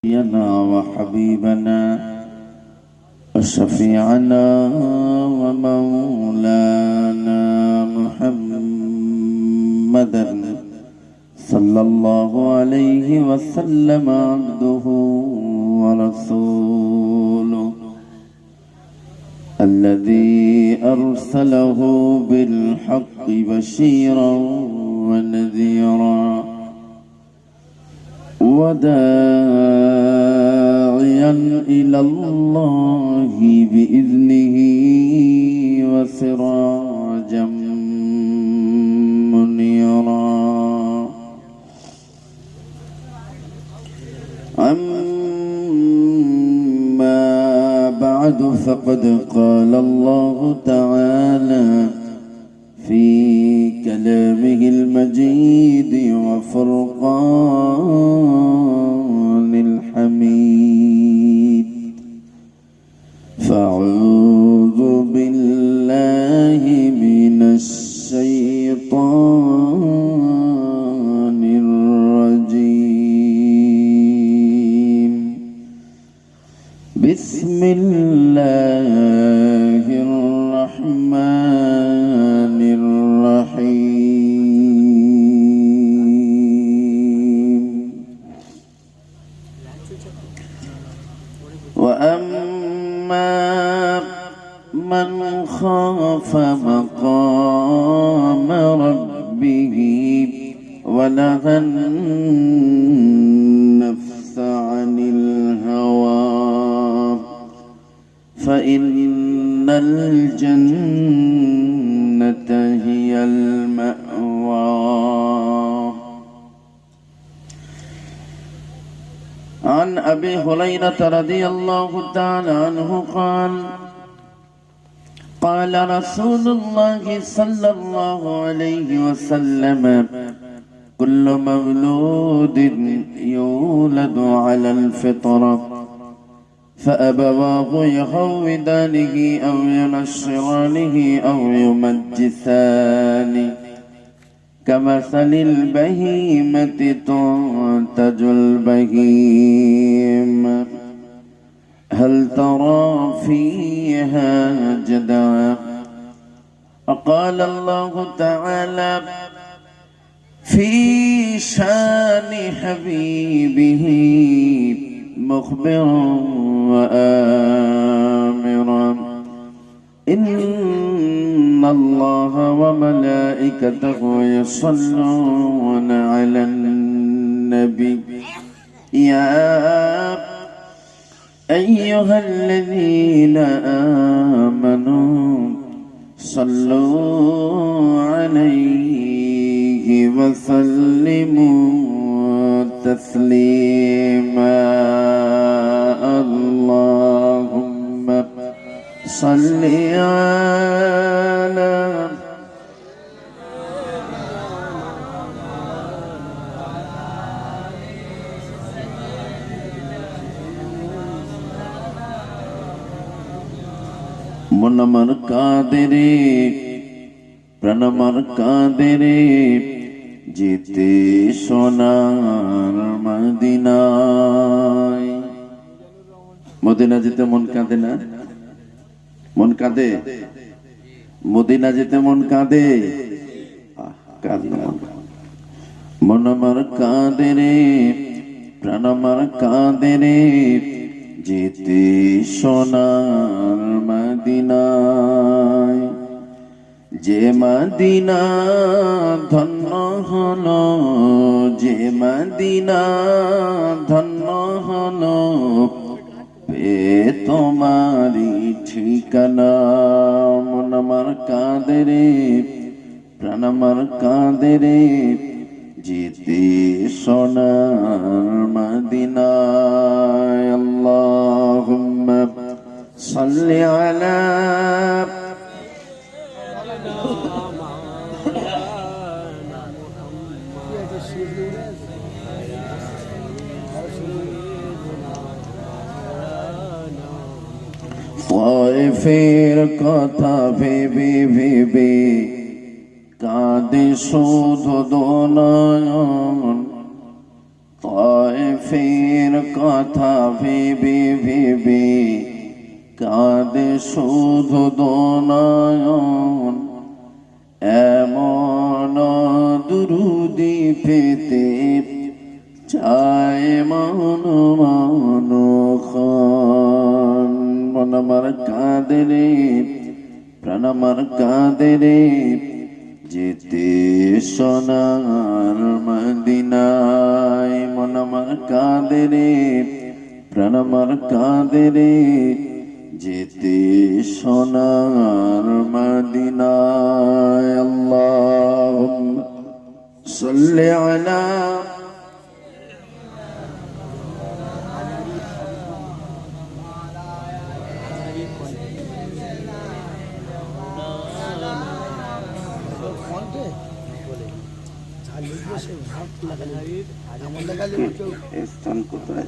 نبينا وحبيبنا وشفيعنا ومولانا محمدا صلى الله عليه وسلم عبده ورسوله الذي أرسله بالحق بشيرا ونذيرا وداعيا إلى الله بإذنه وسراجا منيرا أما بعد فقد قال الله تعالى في كلامه المجيد وفرقان الحميد فأعوذ بالله من الشيطان الرجيم بسم الله الرحمن الرحيم وأما من خاف مقام ربه ونهى النفس عن الهوى فإن الجنة هي المأوى عن أبي هريرة رضي الله تعالى عنه قال قال رسول الله صلى الله عليه وسلم كل مولود يولد على الفطرة فأبواه يهودانه أو ينصرانه أو يمجسانه كمثل البهيمة تنتج البهيمة هل ترى فيها جدعا فقال الله تعالى في شان حبيبه مخبرا وآمرا إن الله وملائكته يصلون على النبي يا أيها الذين آمنوا صلوا عليه وسلموا تسليما اللهم صل على মনমার কাদেরে প্রাণমার কাদেরে যেতে সোনার মদিনায় মদিনা যেতে মন কাঁদে না মন কাঁদে মদিনা যেতে মন কাঁদে মন আমার কাঁদে রে প্রাণ আমার কাঁদে রে যেতে সোনার মদিনায় যে মদিনা ধন্য হলো যে মদিনা ধন্য হলো তোমারি ঠিকানা মন আমার কাঁদে রে প্রাণ আমার কাঁদে রে যেতে সোনার মদিনায় আল্লাহুম্মা সাল্লি আলা তায়েফের কথা ভেবে ভেবে কাঁদে শুধু দোনয়ন ফের কথা ভেবে ভেবে কাঁদে শুধু দোনয়ন এমন দুরুদি পেতে চায় মন মনক্ষণ মন আমার কাঁদে রে প্রাণ আমার কাঁদে রে যেতে সোনার মদিনায় মন আমার কাঁদে রে প্রাণ আমার কাঁদে রে যেতে সোনার মদিনায় আল্লাহুম্মা সাল্লি আলা স্থান কোথায়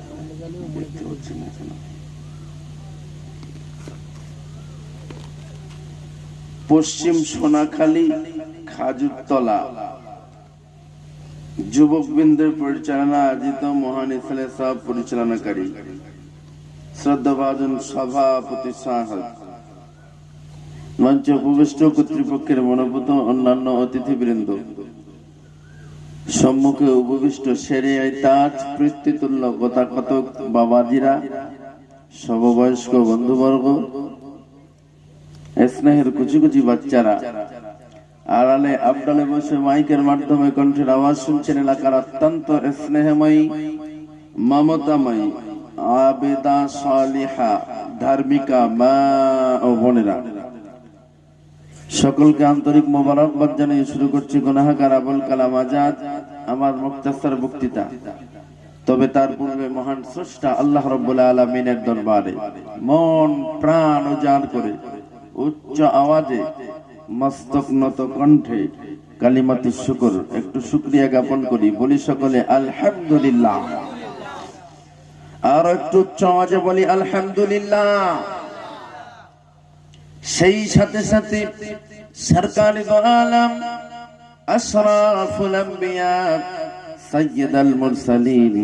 দেখতে হচ্ছে না কেন? পশ্চিম সোনাখালী খাজুরতলা যুবকবৃন্দের পরিচালনা আয়োজিত মহান ইফতার সাহেব পরিচালনাকারী শ্রদ্ধাভাজন সভাপতি সাহেব মঞ্চে উপবিষ্ট কর্তৃপক্ষের মনোভূত অন্যান্য অতিথিবৃন্দ সম্মুখে উপবিষ্ট সেরিয়ায় তাজ পৃথ্বীতুল্য গোতাকতক বাবাজিরা সমবয়স্ক বন্ধুবর্গ স্নেহের কুচি কুচি বাচ্চারা আড়ালে আবডালে বসে মাইকের মাধ্যমে কণ্ঠের আওয়াজ শুনছেন এলাকার অত্যন্ত স্নেহময়ী মমতাময়ী আবেদা সালিহা ধার্মিকা মা ও বোনেরা সকলকে আন্তরিক মোবারকবাদ জানিয়ে শুরু করছি গুনাহগার আবুল কালাম আজাদ আমার মুক্তাসার বক্তৃতা। তবে তার পূর্বে মহান স্রষ্টা আল্লাহ রাব্বুল আলামিনের দরবারে মন প্রাণ উজাড় করে উচ্চ আওয়াজে মস্তক নত কণ্ঠে কালিমাতুশ শুকর একটু শুকরিয়া জ্ঞাপন করি। বলি সকলে আলহামদুলিল্লাহ। আর একটু উচ্চ আওয়াজে বলি আলহামদুলিল্লাহ। সেই সাথে সাথে সরকারি দো আলম আশরাফুল আম্বিয়া সাইয়্যিদুল মুরসালিন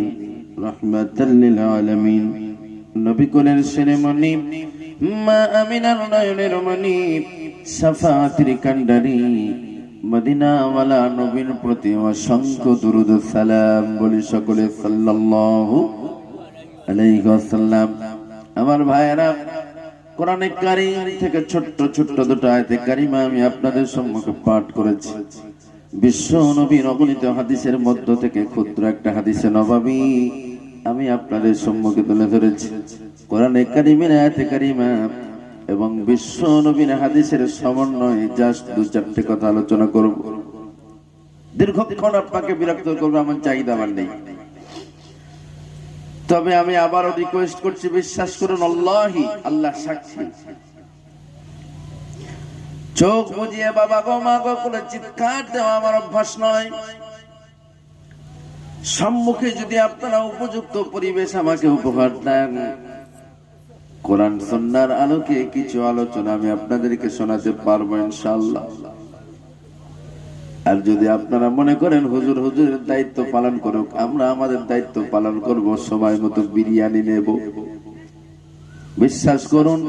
রাহমাতাল লিল আলামিন নবী কোলের শিরোমণি মা আমিনার নয়নের মণি শাফাআতের কান্ডারি মদিনাওয়ালা নবীর প্রতি অসংখ্য দুরূদ ও সালাম বলি সকলে সাল্লাল্লাহু আলাইহি ওয়াসাল্লাম। আমার ভাইয়েরা, কোরআনে কারীম থেকে ছোট্ট ছোট্ট দুটো আয়াতে কারিমা আমি আপনাদের সম্মুখে পাঠ করেছি। বিশ্ব নবীর অগণিত হাদিসের মধ্য থেকে ক্ষুদ্র একটা হাদিসে নববী আমি আপনাদের সম্মুখে তুলে ধরেছি। কোরআনে কারীমের আয়াতে কারিমা এবং বিশ্ব নবীর হাদিসের সমন্বয়ে জাস্ট দু চারটে কথা আলোচনা করব। দীর্ঘক্ষণ আপনাকে বিরক্ত করবো আমার চাহিদা আমার নেই। তবে আমি আবারও রিকোয়েস্ট করছি, বিশ্বাস করুন আল্লাহি, আল্লাহ সাক্ষী, চোখ বুজিয়ে বাবা গো মা গো করে চিৎকার দেওয়া আমার অভ্যাস নয়। সম্মুখে যদি আপনারা উপযুক্ত পরিবেশ আমাকে উপহার দেন, কোরআন সুন্নাহর আলোকে কিছু আলোচনা আমি আপনাদেরকে শোনাতে পারবো ইনশাআল্লাহ। আর যদি আপনারা মনে করেন হুজুর হুজুরের দায়িত্ব পালন করুক, আমরা আমাদের দায়িত্ব পালন করব, সময় মতো বিরিয়ানি নেব। বিশ্বাস করুন,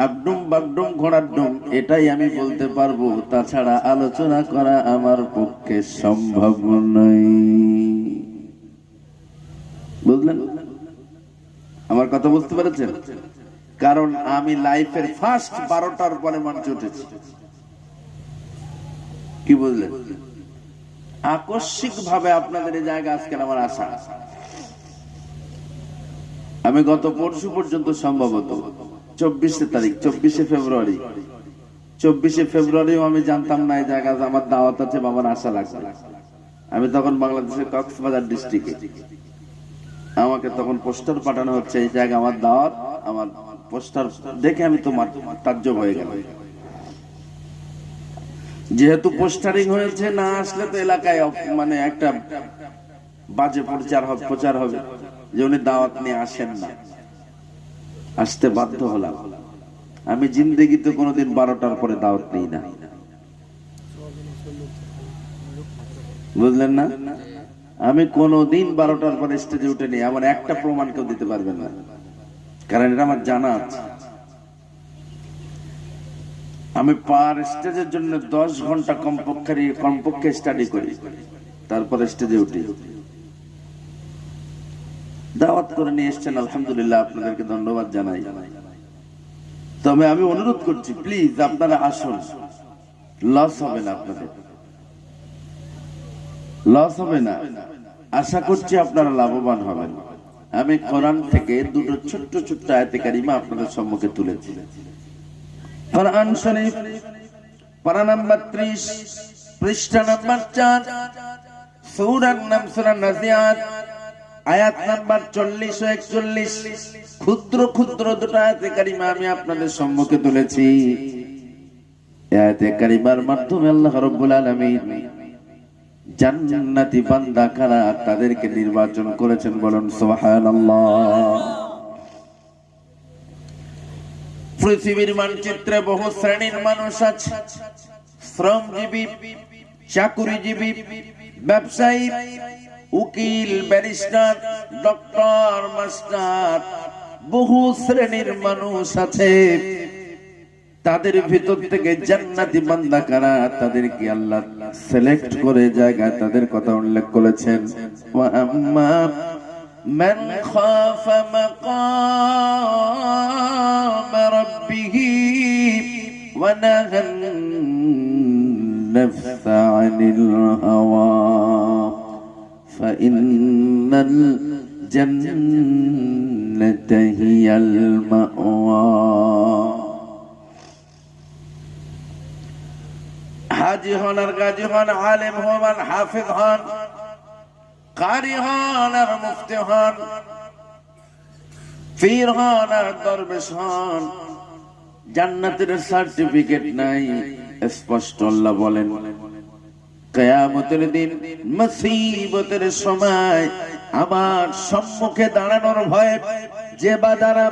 আগডুম বাগডুম ঘোড়ার ডুম এটাই আমি বলতে পারবো, তাছাড়া আলোচনা করা আমার পক্ষে সম্ভব নয়। বুঝলেন? আমার কথা বুঝতে পেরেছেন? কারণ আমি লাইফের ফার্স্ট 12টার পরে মঞ্চে উঠেছি। কি বুঝলেন? আকস্মিক ভাবে আপনাদের এই জায়গা আজকের আমার আশা। আমি গত পরশু পর্যন্ত সম্ভবত 24 তারিখ 24 ফেব্রুয়ারি 24 ফেব্রুয়ারিও আমি জানতাম না এই জায়গায় আমার দাওয়াত আছে বা আমার আশা লাগছে। আমি তখন বাংলাদেশের কক্সবাজার ডিস্ট্রিক্টে, আমাকে তখন পোস্টার পাঠানো হচ্ছে এই জায়গা আমার দাওয়াত। আমার পোস্টার দেখে আমি তো তাজ্জব হয়ে গেল। যেহেতু পোস্টারিং হয়েছে, না আসলে তো এলাকায় মানে একটা বাজে প্রচার হবে যে উনি দাওয়াত নিয়ে আসেন না। আসতে বাধ্য হলাম। আমি জিন্দেগিতে কোনোদিন 12টার পরে দাওয়াত নেই না। বুঝলেন না? আমি কোনোদিন 12টার পর স্টেজে উঠেনি, আমার একটা প্রমাণ কেউ দিতে পারবে না, কারণ এটা আমার জানা আছে। আমি পার স্টেজের জন্য 10 ঘন্টা কমপক্ষে স্টাডি করি, তারপর স্টেজে উঠি। দাওয়াত করে নিয়ে এসছেন, আলহামদুলিল্লাহ, আপনাদেরকে ধন্যবাদ জানাই। তবে আমি অনুরোধ করছি, প্লিজ আপনারা আসুন, লস হবে না, আপনাদের লস হবে না। আশা করছি আপনারা লাভবান হবেন। আমি কোরআন থেকে দুটো ছোট্ট ছোট্ট আয়াতে কারিমা আপনাদের সম্মুখে তুলেছি। কোরআন শরীফ পারা নাম্বার 30, পৃষ্ঠা নাম্বার 4, সূরার নাম সূরা নাজিয়াত, আয়াত নাম্বার 40 ও 41। ক্ষুদ্র ক্ষুদ্র দুটো আয়াতে কারিমা আমি আপনাদের সম্মুখে তুলেছি। আয়াতে কারিমার মাধ্যমে আল্লাহ রাব্বুল আলামিন জান্নাতি বান্দা কারা তাদেরকে নির্বাচন করেছেন, বলুন সুবহানাল্লাহ। পৃথিবীর মানচিত্রে বহু শ্রেণীর মানুষ আছে, শ্রমজীবী, চাকুরিজীবী, ব্যবসায়ী, উকিল, ব্যারিস্টার, ডক্টর, মাস্টার, বহু শ্রেণীর মানুষ আছে। তাদের ভিতর থেকে জান্নাতি বান্দা কারা তাদেরকে আল্লাহ সিলেক্ট করে জায়গায় তাদের কথা উল্লেখ করেছেন। ওয়া আম্মা মান খাফা মাকাম রাব্বিহি ওয়া নাহান নাফসা আনিল হাওয়া ফাইন্নাল জান্নাতা হিয়াল মাওয়া। হাজি হন আর গাজী হন, আলেম হন আর হাফেজ হন, কারি হন আর মুফতি হন, পীর হন আর দরবেশ হন, জান্নাতের সার্টিফিকেট নাই। স্পষ্ট আল্লাহ বলেন, কিয়ামতের দিন, মুসিবতের সময় আমার সম্মুখে দাঁড়ানোর ভয়ে যে বান্দারা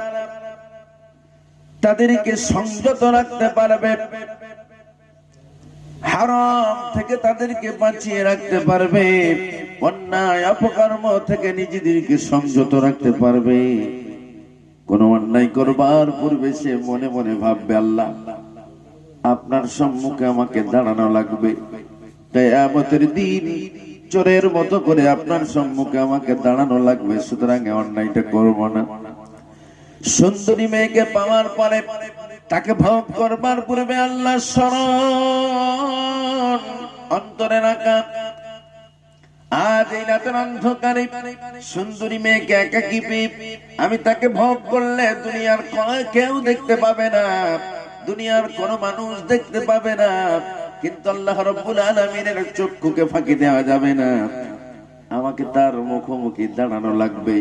তাদেরকে সংযত রাখতে পারবে, হারাম থেকে তাদেরকে বাঁচিয়ে রাখতে পারবে, অন্যায় অপকর্ম থেকে নিজেদেরকে সংযত রাখতে পারবে, কোন অন্যায় করবার পূর্বে সে মনে মনে ভাববে, আল্লাহ আপনার সম্মুখে আমাকে দাঁড়ানো লাগবে, কিয়ামতের দিন চোরের মতো করে আপনার সম্মুখে আমাকে দাঁড়ানো লাগবে, সুতরাং অন্যায়টা করব না। সুন্দরী মেয়েকে পাওয়ার পরে তাকে ভোগ করবার পূর্বে আল্লাহ স্মরণ অন্তরে রাখা। আজ এই রাতের অন্ধকারে সুন্দরী মেয়েকে একাকী পেয়ে আমি তাকে ভোগ করলে দুনিয়ার কেউ দেখতে পাবে না, দুনিয়ার কোন মানুষ দেখতে পাবে না, কিন্তু আল্লাহ রাব্বুল আলামিনের চক্ষুকে ফাঁকি দেওয়া যাবে না। আমাকে তার মুখোমুখি দাঁড়ানো লাগবে।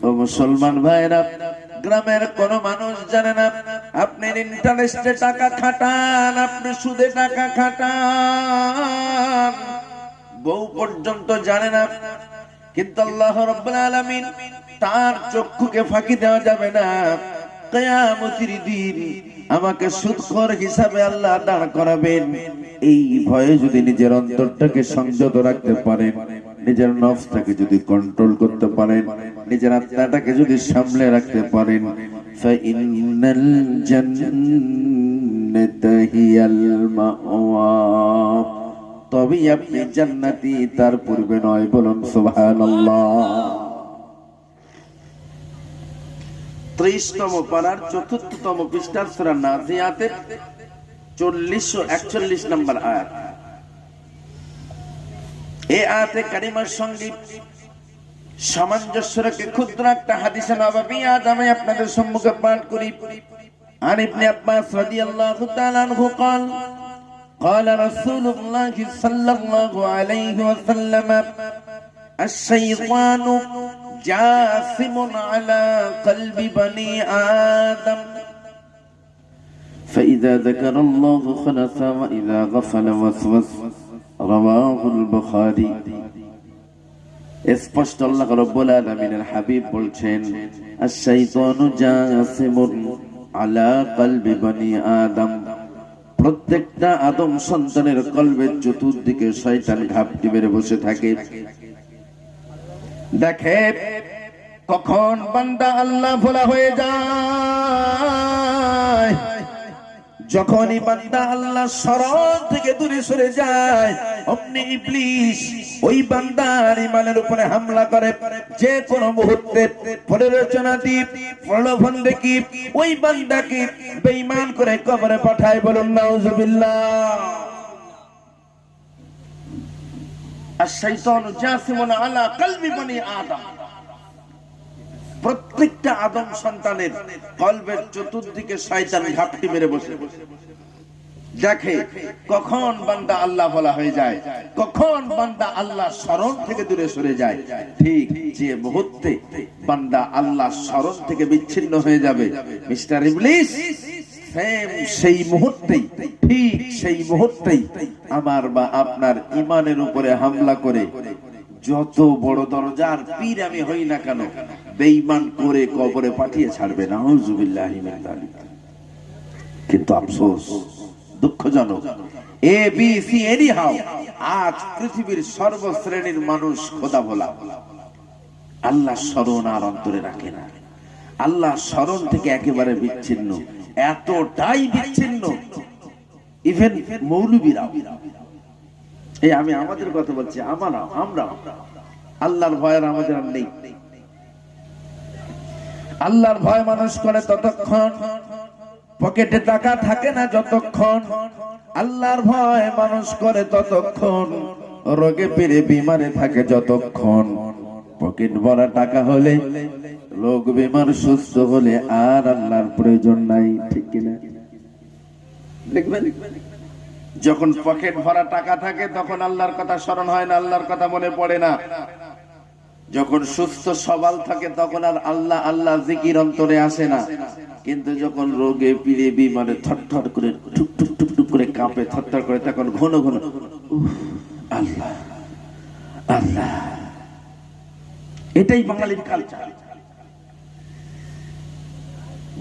ও মুসলমান ভাইরা, গ্রামের কোন মানুষ জানে না আপনি ইন্টারেস্টে টাকা খাটান, আপনি সুদে টাকা খাটান, বউ পর্যন্ত জানে না, কিন্তু আল্লাহ রাব্বুল আলামিন তার চক্ষুকে ফাঁকি দেওয়া যাবে না। কিয়ামতের দিন আমাকে সুদখোর হিসাবে আল্লাহ দাঁড় করাবেন। এই ভয়ে যদি নিজের অন্তরটাকে সংযত রাখতে পারেন, নিজের নফসটাকে যদি কন্ট্রোল করতে পারেন, নিজের আত্মাটাকে যদি সামলে রাখতে পারেন, ফাইন্নাল জান্নাতা হিয়াল মাওয়া, তবেই আপনি জান্নাতি, তার পূর্বে নয়। বলুন সুবহানাল্লাহ। 30তম পারার 4র্থতম পৃষ্ঠার সূরা নাজিয়াতের 40 ও 41 নম্বর আয়াত। এই আয়াতে কারিমার সঙ্গে সামঞ্জস্য রেখে ক্ষুদ্র একটা হাদিসে নববী আজ আমি আপনাদের সম্মুখে পাঠ করি। আন ইবনে আব্বাস রাদিয়াল্লাহু তাআলা আনহু قال قال رسول الله صلى الله عليه وسلم الشيطان جاثم على قلب بني آدم فإذا ذكر الله خنث وإذا غفل وسوس رواه البخاري। স্পষ্ট আল্লাহ রাব্বুল আলামিনের হাবিব বলছেন, আশ-শাইতানু জাসিমুন আলা কলবি বনি আদম, প্রত্যেকটা আদম সন্তানের কলবের চতুর্দিকে শয়তান ঘাপটি মেরে বসে থাকে। দেখে কখন বান্দা আল্লাহ ভোলা হয়ে যায়, যখনই বান্দা আল্লাহ শরণ থেকে দূরে সরে যায়, অমনি ইবলিস ওই বান্দার ঈমানের উপরে হামলা করে। যে কোনো মুহূর্তে প্ররোচনা দিয়ে প্রলোভন দেখি ওই বান্দাকে বেঈমান করে কবরে পাঠায়। বলুন নাউজুবিল্লাহ। আশ-শাইতানু জাসিমুন আলা কলবি বনি আদম। প্রত্যেকটা আদম সন্তানের কলবের চতুর্দিকে শয়তান ঘাপটি মেরে বসে দেখে কখন বান্দা আল্লাহ বলা হয়ে যায়, কখন বান্দা আল্লাহ স্মরণ থেকে দূরে সরে যায়। ঠিক যে মুহূর্তে বান্দা আল্লাহ স্মরণ থেকে বিচ্ছিন্ন হয়ে যাবে মিস্টার ইবলিস সেই মুহূর্তেই, ঠিক সেই মুহূর্তেই আমার বা আপনার ঈমানের উপরে হামলা করে যত বড় দরজার পীর আমি হই না কেন বেঈমান করে কবরে পাঠিয়ে ছাড়বে। নাউজুবিল্লাহি মিন যালিক। কিন্তু আফসোস, দুঃখজনক, A B C any how আজ পৃথিবীর সর্বশ্রেণীর মানুষ খোদা ভোলা, আল্লাহ স্মরণ আর অন্তরে রাখে না, আল্লাহ স্মরণ থেকে একেবারে বিচ্ছিন্ন, এতটাই বিচ্ছিন্ন ইভেন মৌলবীরাও। এই আমি আমাদের কথা বলছি, আমরা আল্লাহর ভয়ের আমাদের আর নেই। আল্লাহর ভয় মানুষ করে ততক্ষণ পকেটে টাকা থাকে না, যতক্ষণ আল্লাহর ভয় মানুষ করে ততক্ষণ রোগে পেরে বিমারে থাকে, যতক্ষণ পকেট ভরা টাকা হলে লোক বিমার সুস্থ হলে আর আল্লাহর প্রয়োজন নাই। ঠিক কিনা? দেখবেন যখন পকেট ভরা টাকা থাকে তখন আল্লাহর কথা স্মরণ হয় না, আল্লাহর কথা মনে পড়ে না। যখন সুস্থ সবল থাকে তখন আর আল্লাহ আল্লাহ জিকির অন্তরে আসে না। কিন্তু যখন রোগে পীড়ে বিমারে থরথর করে টুক টুক টুক টুক করে কাঁপে, থরথর করে, তখন ঘন ঘন আল্লাহ আল্লাহ। এটাই বাঙালির কালচার।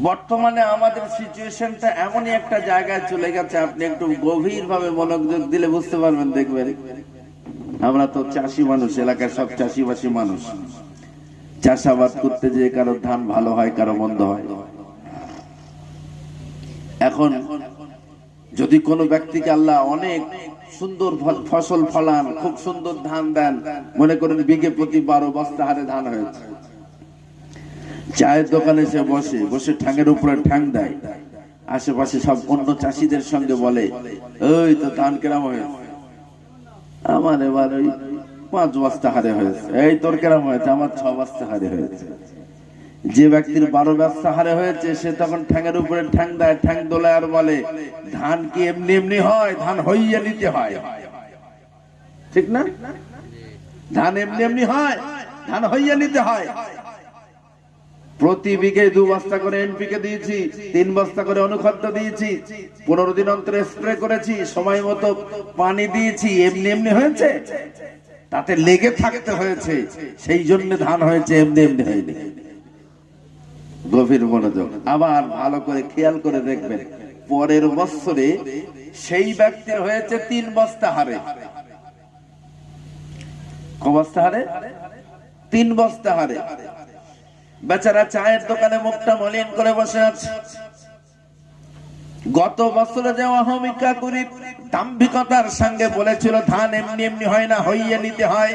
বর্তমানে আমাদের সিচুয়েশনটা এমনই একটা জায়গায় চলে গেছে, আপনি একটু গভীর ভাবে মনোযোগ দিলে বুঝতে পারবেন। দেখবেন আমরা তো চাষি মানুষ, এলাকার সব চাষিবাসী মানুষ। চাষাবাদ করতে যে কারো ধান ভালো হয়, কারো মন্দ হয়। এখন যদি কোনো ব্যক্তিকে আল্লাহ অনেক সুন্দর ফসল ফলান, খুব সুন্দর ধান দেন, মনে করেন বিঘে প্রতি 12 বস্তা হারে ধান হয়েছে, চায়ের দোকানে সে বসে বসে ঠ্যাঙের উপরে ঠ্যাং দেয়, আশেপাশে সব অন্য চাষিদের সঙ্গে বলে, ওই তো ধান কেরাম হয়েছে, আমার এবার ওই 5 বস্তা হারে হয়েছে, এই তোর কেরাম হয়েছে, আমার 6 বস্তা হারে হয়েছে। যে ব্যক্তির 12 বস্তা হারে হয়েছে সে তখন ঠ্যাঙের উপরে ঠ্যাং দেয়, ঠ্যাং দোলায় আর বলে, ধান কি এমনি এমনি হয়? ধান হইয়া নিতে হয়। ঠিক না? ধান এমনি এমনি হয়, ধান হইয়া নিতে হয়। প্রতি বিঘে 2 বস্তা করে এনপিকে দিয়েছি, 3 বস্তা করে অনুখাদ্য দিয়েছি, 15 দিন অন্তরে স্প্রে করেছি, সময় মতো পানি দিয়েছি, এমনি এমনি হয়েছে? তাতে লেগে থাকতে হয়েছে, সেই জন্য ধান হয়েছে, এমনি এমনি হয়নি। গভীর মনোযোগ। আবার ভালো করে খেয়াল করে দেখবেন, পরের বছরে সেই ব্যক্তির হয়েছে 3 বস্তা হারে। ক বস্তা হারে? 3 বস্তা হারে। বেচারা চায়ের দোকানে মুখটা মলিন করে বসে আছে। গত বছরে যে অহমিকা করে দাম্ভিকতার সঙ্গে বলেছিল ধান এমনি এমনি হয় না, হইয়া নিতে হয়,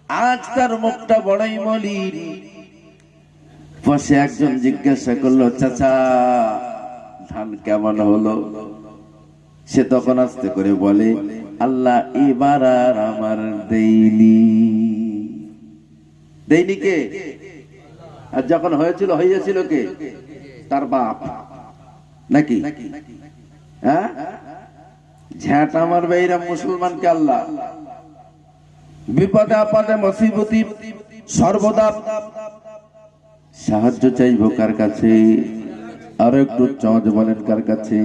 আজ তার মুখটা বড়ই মলিন। বসে একজন জিজ্ঞাসা করলো, চাচা ধান কেমন হলো? সে তখন আস্তে করে বলে, আল্লাহ এবার আর আমার দেইনি। দেইনি কে? আর যখন হয়েছিল হইয়াছিল কে? তার বাপ নাকি? হ্যাঁ, ঝ্যাট আমার বেইরা মুসলমানকে আল্লাহ বিপদে আপদে মুসিবতে সর্বদা সাহায্য চাইবো কার কাছে? আর একটু চজ বলেন কার কাছে?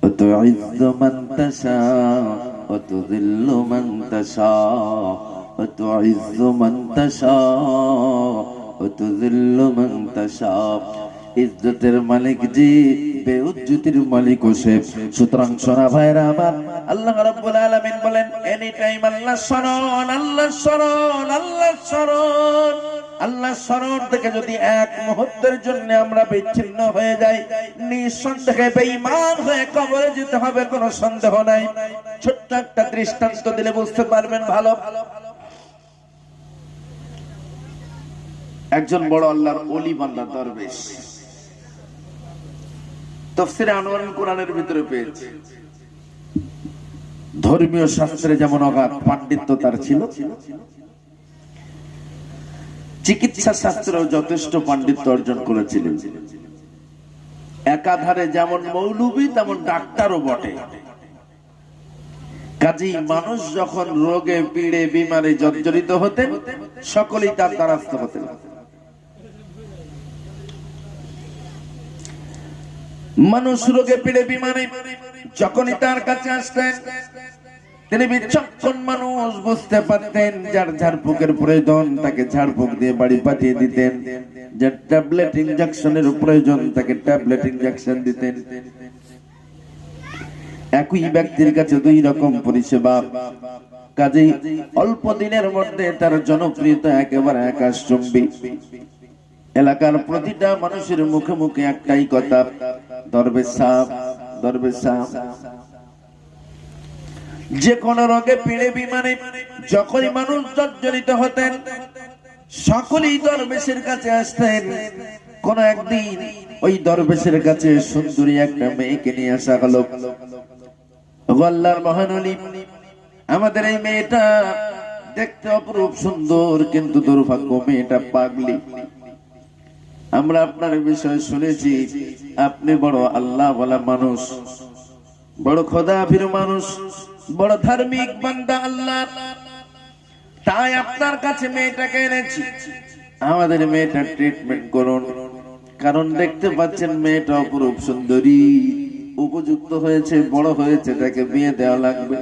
وتعز من تشاء وتذل من تشاء وتعز من تشاء وتذل من تشاء। ইজ্জতের মালিক জি, বেউজ্জতির মালিক সে। সুতরাং সোনা ভাইরা আমার, আল্লাহ রাব্বুল আলামিন বলেন এনি টাইম আল্লাহ স্মরণ, আল্লাহ স্মরণ, আল্লাহ স্মরণ। আল্লাহ স্মরণ থেকে যদি এক মুহূর্তের জন্য আমরা বিচ্ছিন্ন হয়ে যাই, নিঃসন্দেহে বেঈমান হয়ে কবরে যেতে হবে, কোনো সন্দেহ নাই। ছোট্ট একটা দৃষ্টান্ত দিলে বুঝতে পারবেন ভালো। একজন বড় আল্লাহর ওলি বান্দা দরবেশ, তাফসীরে আনোয়ারুল কোরআনের ভিতরে পেয়েছে। ধর্মীয় শাস্ত্রে যেমন অগাধ পাণ্ডিত্য তার ছিল, চিকিৎসা শাস্ত্রেও যথেষ্ট পাণ্ডিত্য অর্জন করেছিলেন। একাধারে যেমন মৌলবী তেমন ডাক্তারও বটে। কাজী মানুষ যখন রোগে পীড়ে বিমারে জর্জরিত হতেন, সকলেই তার দ্বারস্থ হতেন। মানুষ রোগে পীড়ে বিমারে যখনই তার কাছে আসতেন, তিনি বিচক্ষণ মানুষ, বুঝতে পারতেন যার ঝাড়ফুঁকের প্রয়োজন তাকে ঝাড়ফুঁক দিয়ে বাড়ি পাঠিয়ে দিতেন, যার ট্যাবলেট ইনজেকশনের প্রয়োজন তাকে ট্যাবলেট ইনজেকশন দিতেন। একই ব্যক্তির কাছে দুই রকম পরিষেবা, কাজেই অল্প দিনের মধ্যে তার জনপ্রিয়তা একেবারে আকাশচুম্বী। এলাকার প্রতিটা মানুষের মুখে মুখে একটাই কথা, দরবেশ সাহেব, দরবেশ সাহেব। যে কোন রোগে পীড়ে বিমারে যখনই মানুষ জর্জরিত হতেন, সকলেই দরবেশের কাছে আসতেন। কোন একদিন ওই দরবেশের কাছে সুন্দরী একটা মেয়েকে নিয়ে আসা হলো। আল্লাহর মহান ওলি, আমাদের এই মেয়েটা দেখতে অপরূপ সুন্দর, কিন্তু দুর্ভাগ্য মেয়েটা পাগলি। আমরা আপনার বিষয়ে শুনেছি, আপনি বড় আল্লাহ ওয়ালা মানুষ, বড় খোদাফির মানুষ, বড় ধার্মিক বান্দা আল্লাহ, তাই আপনার কাছে মেয়েটাকে এনেছি। আমাদের মেয়েটার ট্রিটমেন্ট করুন, কারণ দেখতে পাচ্ছেন মেয়েটা অপরূপ সুন্দরী, উপযুক্ত হয়েছে, বড় হয়েছে, তাকে বিয়ে দেওয়া লাগবে।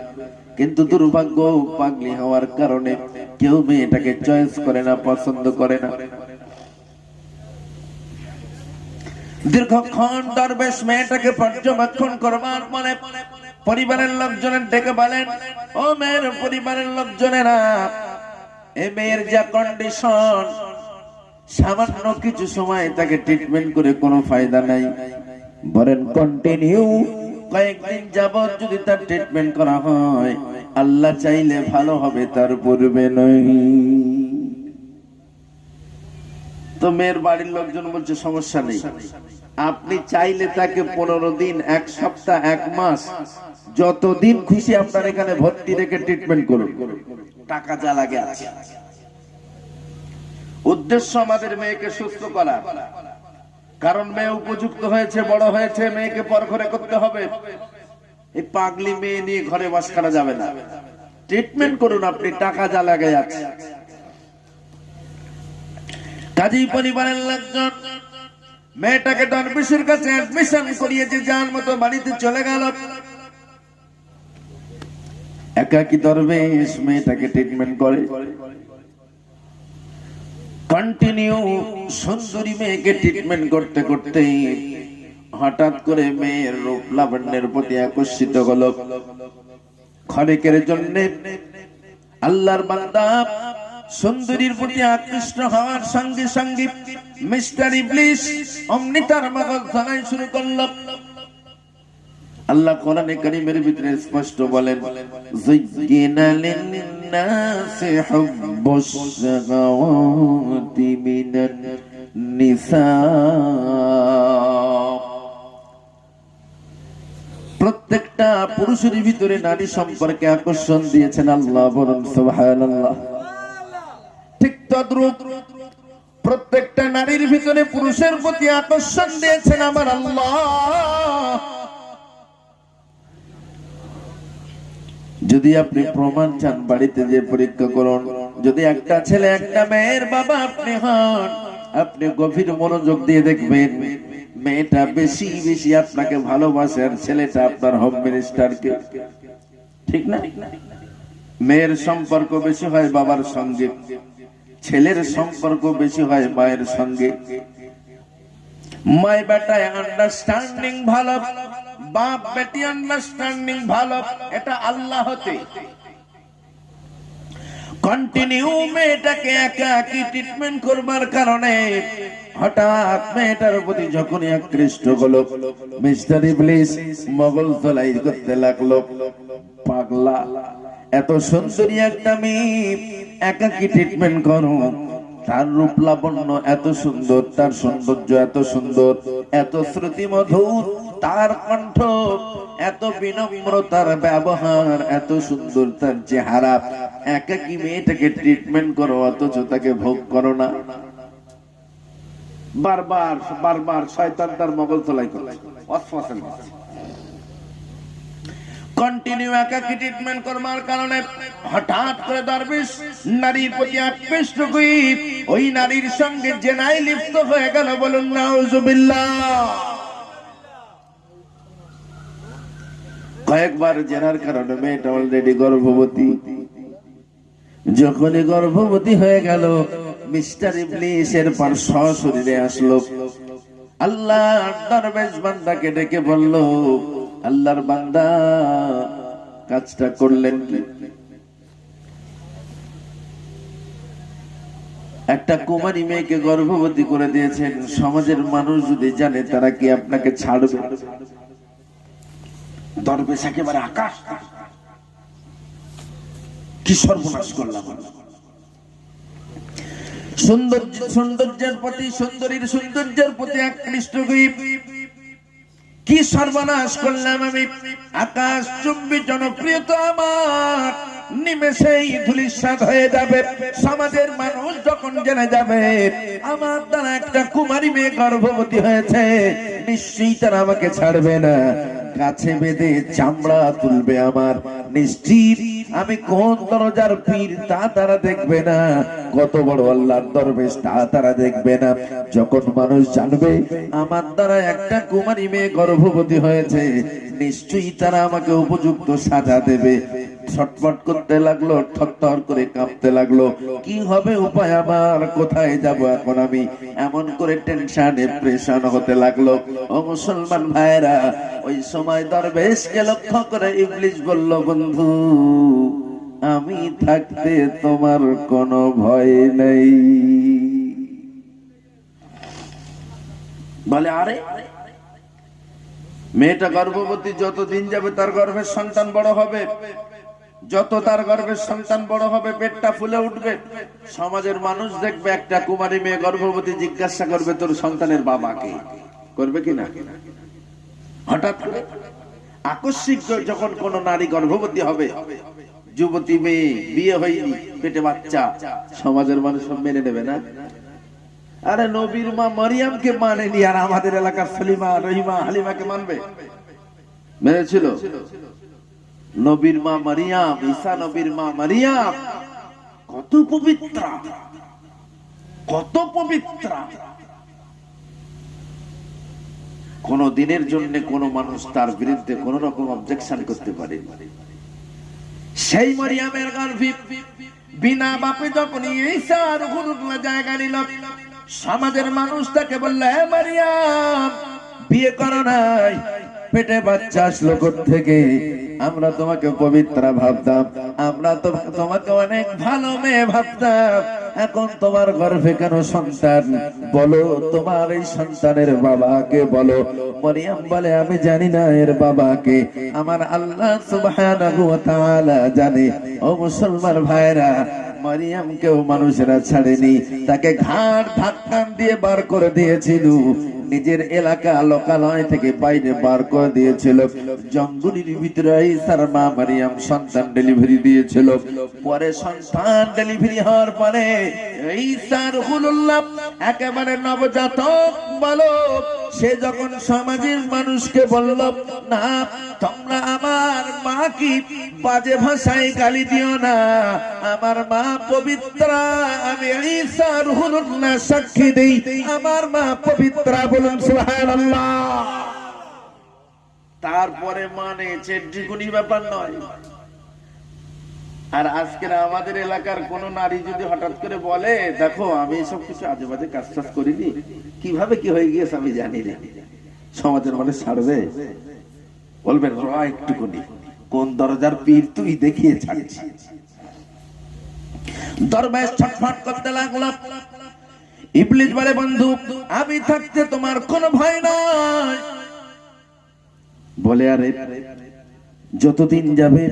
কিন্তু দুর্ভাগ্য, পাগলি হওয়ার কারণে কেউ মেয়েটাকে চয়েস করে না, পছন্দ করে না। দীর্ঘক্ষণ দরবেশ মেয়েটাকে পর্যবেক্ষণ করবার পরে পরিবারের লোকজনের ডেকে বলেন, ও মেয়ের পরিবারের লোকজনেরা, এই মেয়ের যা কন্ডিশন, সামান্য কিছু সময় তাকে ট্রিটমেন্ট করে কোনো ফায়দা নাই, বলেন কন্টিনিউ কয়েকদিন যাবত যদি তার ট্রিটমেন্ট করা হয়, আল্লাহ চাইলে ভালো হবে, তার পূর্বে নয়। তো মেয়ের বাড়ির লোকজন বলছে সমস্যা নেই, আপনি চাইলে তাকে 15 দিন, 1 সপ্তাহ, 1 মাস, যতদিন খুশি আপনার এখানে ভর্তি রেখে ট্রিটমেন্ট করুন, টাকা যা লাগে আছে। উদ্দেশ্য আমাদের মেয়েকে সুস্থ করা, কারণ মেয়ে উপযুক্ত হয়েছে, বড় হয়েছে, মেয়েকে পরখরে করতে হবে। এই পাগলি মেয়ে নিয়ে ঘরে বাস করা যাবে না, ট্রিটমেন্ট করুন আপনি, টাকা যা লাগে আছে। কাজী পরিবারের লোকজন মেয়েটাকে দরবেশের কাছে অ্যাডমিশন করিয়েছে, যার মতো বাড়িতে চলে গেল। একাকী দরবেশ মেয়েটাকে ট্রিটমেন্ট করে, কন্টিনিউ সুন্দরী মেয়েকে ট্রিটমেন্ট করতে করতে হঠাৎ করে মেয়ের রূপ লাবণ্যের প্রতি আকর্ষিত হলো। ক্ষণিকের জন্য আল্লাহর বান্দা সুন্দরীর প্রতি আকৃষ্ট হওয়ার সঙ্গে সঙ্গে মিস্টার ইবলিস অমনি তার মগজ ধরাই শুরু করল। আল্লাহ কোরআনে কারীমের ভিতরে স্পষ্ট বলেন, যুজ্জিনা লিন-নাসি হুব্বুস শাহাওয়াতি মিনান নিসা। প্রত্যেকটা পুরুষের ভিতরে নারী সম্পর্কে আকর্ষণ দিয়েছেন আল্লাহ, বলুন সুবহানাল্লাহ। ঠিক তদ্রূপ প্রত্যেকটা নারীর ভিতরে পুরুষের প্রতি আকর্ষণ দিয়েছেন আমার আল্লাহ। যদি আপনি প্রমাণ চান, বাড়িতে যে পরীক্ষা করুন। যদি একটা ছেলে একটা মেয়ের বাবা আপনি হন, আপনি গভীর মনোযোগ দিয়ে দেখবেন মেয়েটা বেশি বেশি আপনাকে ভালোবাসে, আর ছেলেটা আপনার হোম মিনিস্টারকে। ঠিক না? মেয়ের সম্পর্ক বেশি হয় বাবার সঙ্গে, ছেলের সম্পর্ক বেশি হয় মায়ের সঙ্গে। মাই বেটায় আন্ডারস্ট্যান্ডিং ভালো, বাপ বেটি আন্ডারস্ট্যান্ডিং ভালো, এটা আল্লাহতে। কন্টিনিউ মেয়েটাকে একাকী ট্রিটমেন্ট করবার কারণে হঠাৎ মেয়েটার প্রতি যখনই আকৃষ্ট হলো, মিস্টার ইবলিস মগল ধলাই করতে লাগলো। পাগলা, এত সুন্দরী একটা মেয়ে একাকী ট্রিটমেন্ট করো, তার রূপ লাবণ্য এত সুন্দর, তার সৌন্দর্য এত সুন্দর, এত শ্রুতি মধুর, তার কণ্ঠ এত বিনম্র, তার ব্যবহার এত সুন্দর, তার চেহারা, একাকী মেয়েটাকে ট্রিটমেন্ট করো অথচ তাকে ভোগ করো না। বারবার বারবার শয়তান তার মগল তোলাই করে কন্টিনিউ একাকী ট্রিটমেন্ট করবার কারণে হঠাৎ করে দরবেশ নারীর প্রতি আকৃষ্ট হয়ে ওই নারীর সঙ্গে জেনায় লিপ্ত হয়ে গেল। বলুন নাউজুবিল্লাহ। কয়েকবার জেনার কারণে মেয়েটা অলরেডি গর্ভবতী। যখনই গর্ভবতী হয়ে গেল, মিস্টার ইবলিসের পর সশরীরে আসলো। আল্লাহ দরবেশ বান্দাকে ডেকে বলল, আল্লাহর বান্দা কাজটা করলেন কি? একটা কুমারী মেয়েকে গর্ভবতী করে দিয়েছেন। সমাজের মানুষ যদি জানে, তারা কি আপনাকে ছাড়বে? দরবেশ একেবারে আকাশ, কি সর্বনাশ করলাম। সৌন্দর্যের প্রতি, সুন্দরীর সৌন্দর্যের প্রতি আকৃষ্ট হয়ে কি সর্বনাশ করলাম আমি। আকাশ চুম্বী জনপ্রিয়তা আমার নিমেষেই ধূলিসাৎ হয়ে যাবে। সমাজের মানুষ যখন জেনে যাবে আমার দ্বারা একটা কুমারী মেয়ে গর্ভবতী হয়েছে, নিশ্চয়ই তারা আমাকে ছাড়বে না, কাছে বেঁধে চামড়া তুলবে আমার। নিশ্চিত আমি কোন দরজার পীর তা তারা দেখবে না, কত বড় আল্লাহর দরবেশ তা তারা দেখবে না। যখন মানুষ জানবে আমার দ্বারা একটা কুমারী মেয়ে গর্ভবতী হয়েছে, নিশ্চয়ই তারা আমাকে উপযুক্ত সাজা দেবে। ছটফট করতে লাগলো, থরথর করে কাঁপতে লাগলো। কি হবে উপায় আমার? কোথায় যাব এখন আমি? এমন করে টেনশনে প্রেশান হতে লাগলো। ও মুসলমান ভাইরা, ওই সময় দরবেশকে লক্ষ্য করে ইবলিস বলল, বন্ধু আমি থাকতে তোমার কোনো ভয় নেই। বলে, আরে মেয়েটা গর্ভবতী, যত দিন যাবে তার গর্ভের সন্তান বড় হবে, যত তার গর্ভের সন্তান বড় হবে পেটটা ফুলে উঠবে। সমাজের মানুষ দেখবে একটা কুমারী মেয়ে গর্ভবতী, জিজ্ঞাসা করবে তোর সন্তানের বাবাকে, করবে কিনা? হঠাৎ করে আকস্মিক যখন কোন নারী গর্ভবতী হবে, যুবতী মেয়ে, বিয়ে হয়নি, পেটে বাচ্চা, সমাজের মানুষ সব মেনে নেবে না? আরে নবীর মা মারিয়ামকে মানেনি, আর আমাদের এলাকার সলিমা, রহিমা, হালিমাকে মানবে? মেনেছিল? নবীর মা মারিয়াম, ঈসা নবীর মা মারিয়াম কত পবিত্র, কত পবিত্র। কোন দিনের জন্য কোন মানুষ তার বিরুদ্ধে কোন রকম অবজেকশন করতে পারে? সেই মারিয়ামের গর্ভে বিনা বাপে যখন ঈসার রূহুল্লাহ জায়গা নিল, সমাজের মানুষ তাকে বলল, হে মারিয়াম বিয়ে করো নাই, পেটে বাচ্চা আসলো কোত্থেকে? আমরা তোমাকে পবিত্র ভাবতাম, আমরা তো তোমাকে অনেক ভালো মেয়ে ভাবতাম, এখন তোমার গর্ভে কেন সন্তান? বলো তোমার এই সন্তানের বাবাকে বলো। মারিয়াম বলে, আমি জানি না এর বাবাকে, আমার আল্লাহ সুবহানাহু ওয়া তাআলা জানে। ও মুসলমান ভাইরা, মারিয়ামকেও মানুষেরা ছাড়েনি, তাকে ঘাড় ধাক্কা দিয়ে বার করে দিয়েছিল, নিজের এলাকা লোকালয় থেকে বাইরে বার করে দিয়েছিল। জঙ্গলের ভিতরে ঈসার মা মারিয়াম সন্তান ডেলিভারি দিয়েছিল। পরে সন্তান ডেলিভারি হওয়ার পরে ঈসার রূহুল্লাহ একেবারে নবজাতক বালক, সে যখন সমাজের মানুষকে বলল, না তোমরা আমার মা কি বাজে ভাষায় গালি দিও না, আমার মা পবিত্র, আমি ঈসা রূহুল্লাহ সাক্ষী দেই আমার মা পবিত্র। বলুন সুবহানাল্লাহ। তারপরে মানেছে, দ্বিগুণী ব্যাপার নয়। আর আজকের আমাদের এলাকার কোন নারী যদি হঠাৎ করে বলে, দেখো আমি এসব কিছু আজে বাজে কাজ টাজ করিনি, কিভাবে কি হয়ে গিয়েছে আমি জানি না, সমাজের মানুষ ছাড়বে? বলবেন র একটুকুনি, কোন দরজার পীর তুই দেখিয়ে ছাড়ছি। দরবেশ ছটফট করতে লাগলো। ইবলিস বলে, বন্ধু আমি থাকতে তোমার কোনো ভয় নাই। বলে, আরে যতদিন যাবে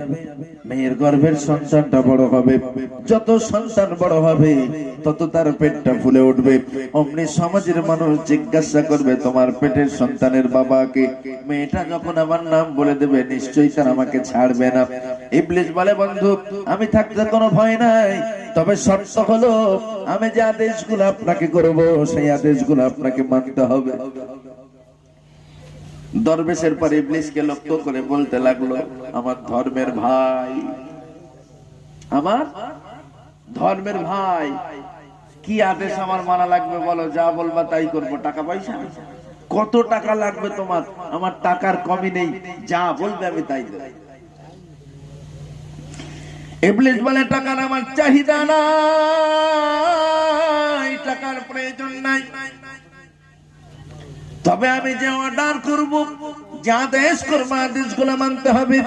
মেয়ের গর্ভের সন্তানটা বড় হবে, যত সন্তান বড় হবে তত তার পেটটা ফুলে উঠবে। অমনি সমাজের মানুষ জিজ্ঞাসা করবে তোমার পেটের সন্তানের বাবাকে। মেয়েটা যখন আমার নাম বলে দেবে নিশ্চয়ই তার আমাকে ছাড়বে না। ইবলিস বলে, বন্ধু আমি থাকতে কোনো ভয় নাই, তবে শর্ত হলো আমি যে আদেশগুলো আপনাকে করব সেই আদেশগুলো আপনাকে মানতে হবে। দরবেশের পর ইবলিসকে লক্ষ্য করে বলতে লাগলো, আমার ধর্মের ভাই, আমার ধর্মের ভাই, কি আদেশ আমার মানা লাগবে বলো, যা বলবা তাই করবো। টাকা পয়সা কত টাকা লাগবে তোমার? আমার টাকার কমি নেই, যা বলবে আমি তাই দেব। ইবলিস বলে, টাকার আমার চাহিদা নাই, টাকার প্রয়োজন নাই, তবে আমি যে অর্ডার করব, যে আদেশ করব, আদেশগুলো মানতে হবে।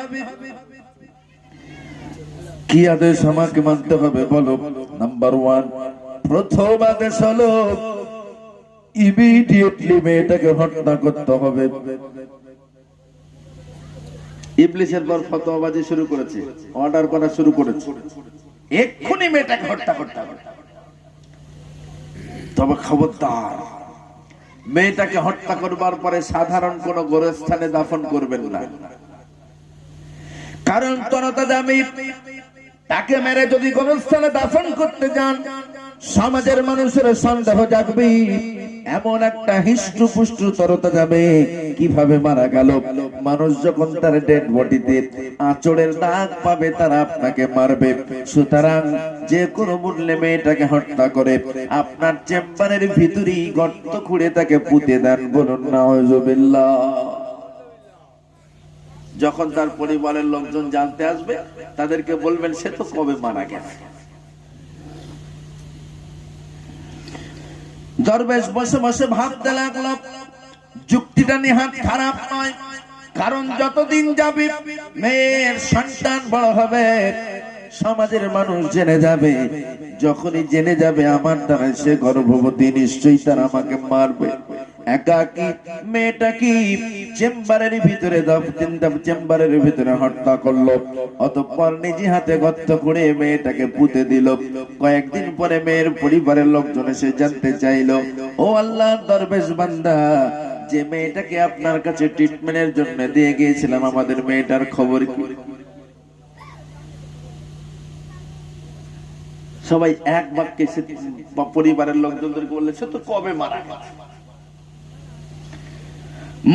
কি আদেশ আমাকে মানতে হবে বলো? নাম্বার 1, প্রথম আদেশ হলো ইমিডিয়েটলি মেয়েটাকে হত্যা করতে হবে। ইবলিসের পর ফতোয়াবাজি শুরু করেছে, অর্ডার করা শুরু করেছে, এক্ষুনি মেয়েটাকে হত্যা করতে হবে। তবে খবরদার, মেয়েটাকে হত্যা করবার পরে সাধারণ কোন গোরস্থানে দাফন করবেন না, কারণ তরতাজামি তাকে মেরে যদি গোরস্থানে দাফন করতে যান সমাজের মানুষের সন্দেহ জাগবে। এমন একটা হিষ্টপুষ্ট তরতাজামি কিভাবে মারা গেল, মানুষ যখন তার ডেড বডিতে আঁচড়ের দাগ পাবে তারা আপনাকে মারবে। সুতরাং যে কোনো মূল্যে মেয়েটাকে হত্যা করে আপনার চেম্বারের ভিতরেই গর্ত খুঁড়ে তাকে পুঁতে দেন। বলুন নাউজুবিল্লাহ। যখন তার পরিবারের লোকজন জানতে আসবে তাদেরকে বলবেন সে তো কবে মারা গেছে। দরবেশ বসে বসে ভাবতে লাগলো, যুক্তিটা নিহাত খারাপ নয়, কারণ যতদিন যাবে মেয়ের সন্তান বড় হবে, সমাজের মানুষ জেনে যাবে, যখনই জেনে যাবে আমার দ্বারা সে গর্ভবতী, নিশ্চয়ই তারা আমাকে মারবে। একাকি মেয়েটা কি চেম্বারের ভিতরে চেম্বারের ভিতরে হত্যা করলো, অতঃপর নিজে হাতে গর্ত করে মেয়েটাকে পুঁতে দিল। কয়েকদিন পরে মেয়ের পরিবারের লোকজন এসে জানতে চাইলো, ও আল্লাহর দরবেশ বান্দা, যে মেয়েটাকে আপনার কাছে ট্রিটমেন্টের জন্য দিয়ে গিয়েছিলাম, আমাদের মেয়েটার খবর কি? সবাই এক বাক্যে পরিবারের লোকজনদেরকে বললে সে তো কবে মারা গেছে।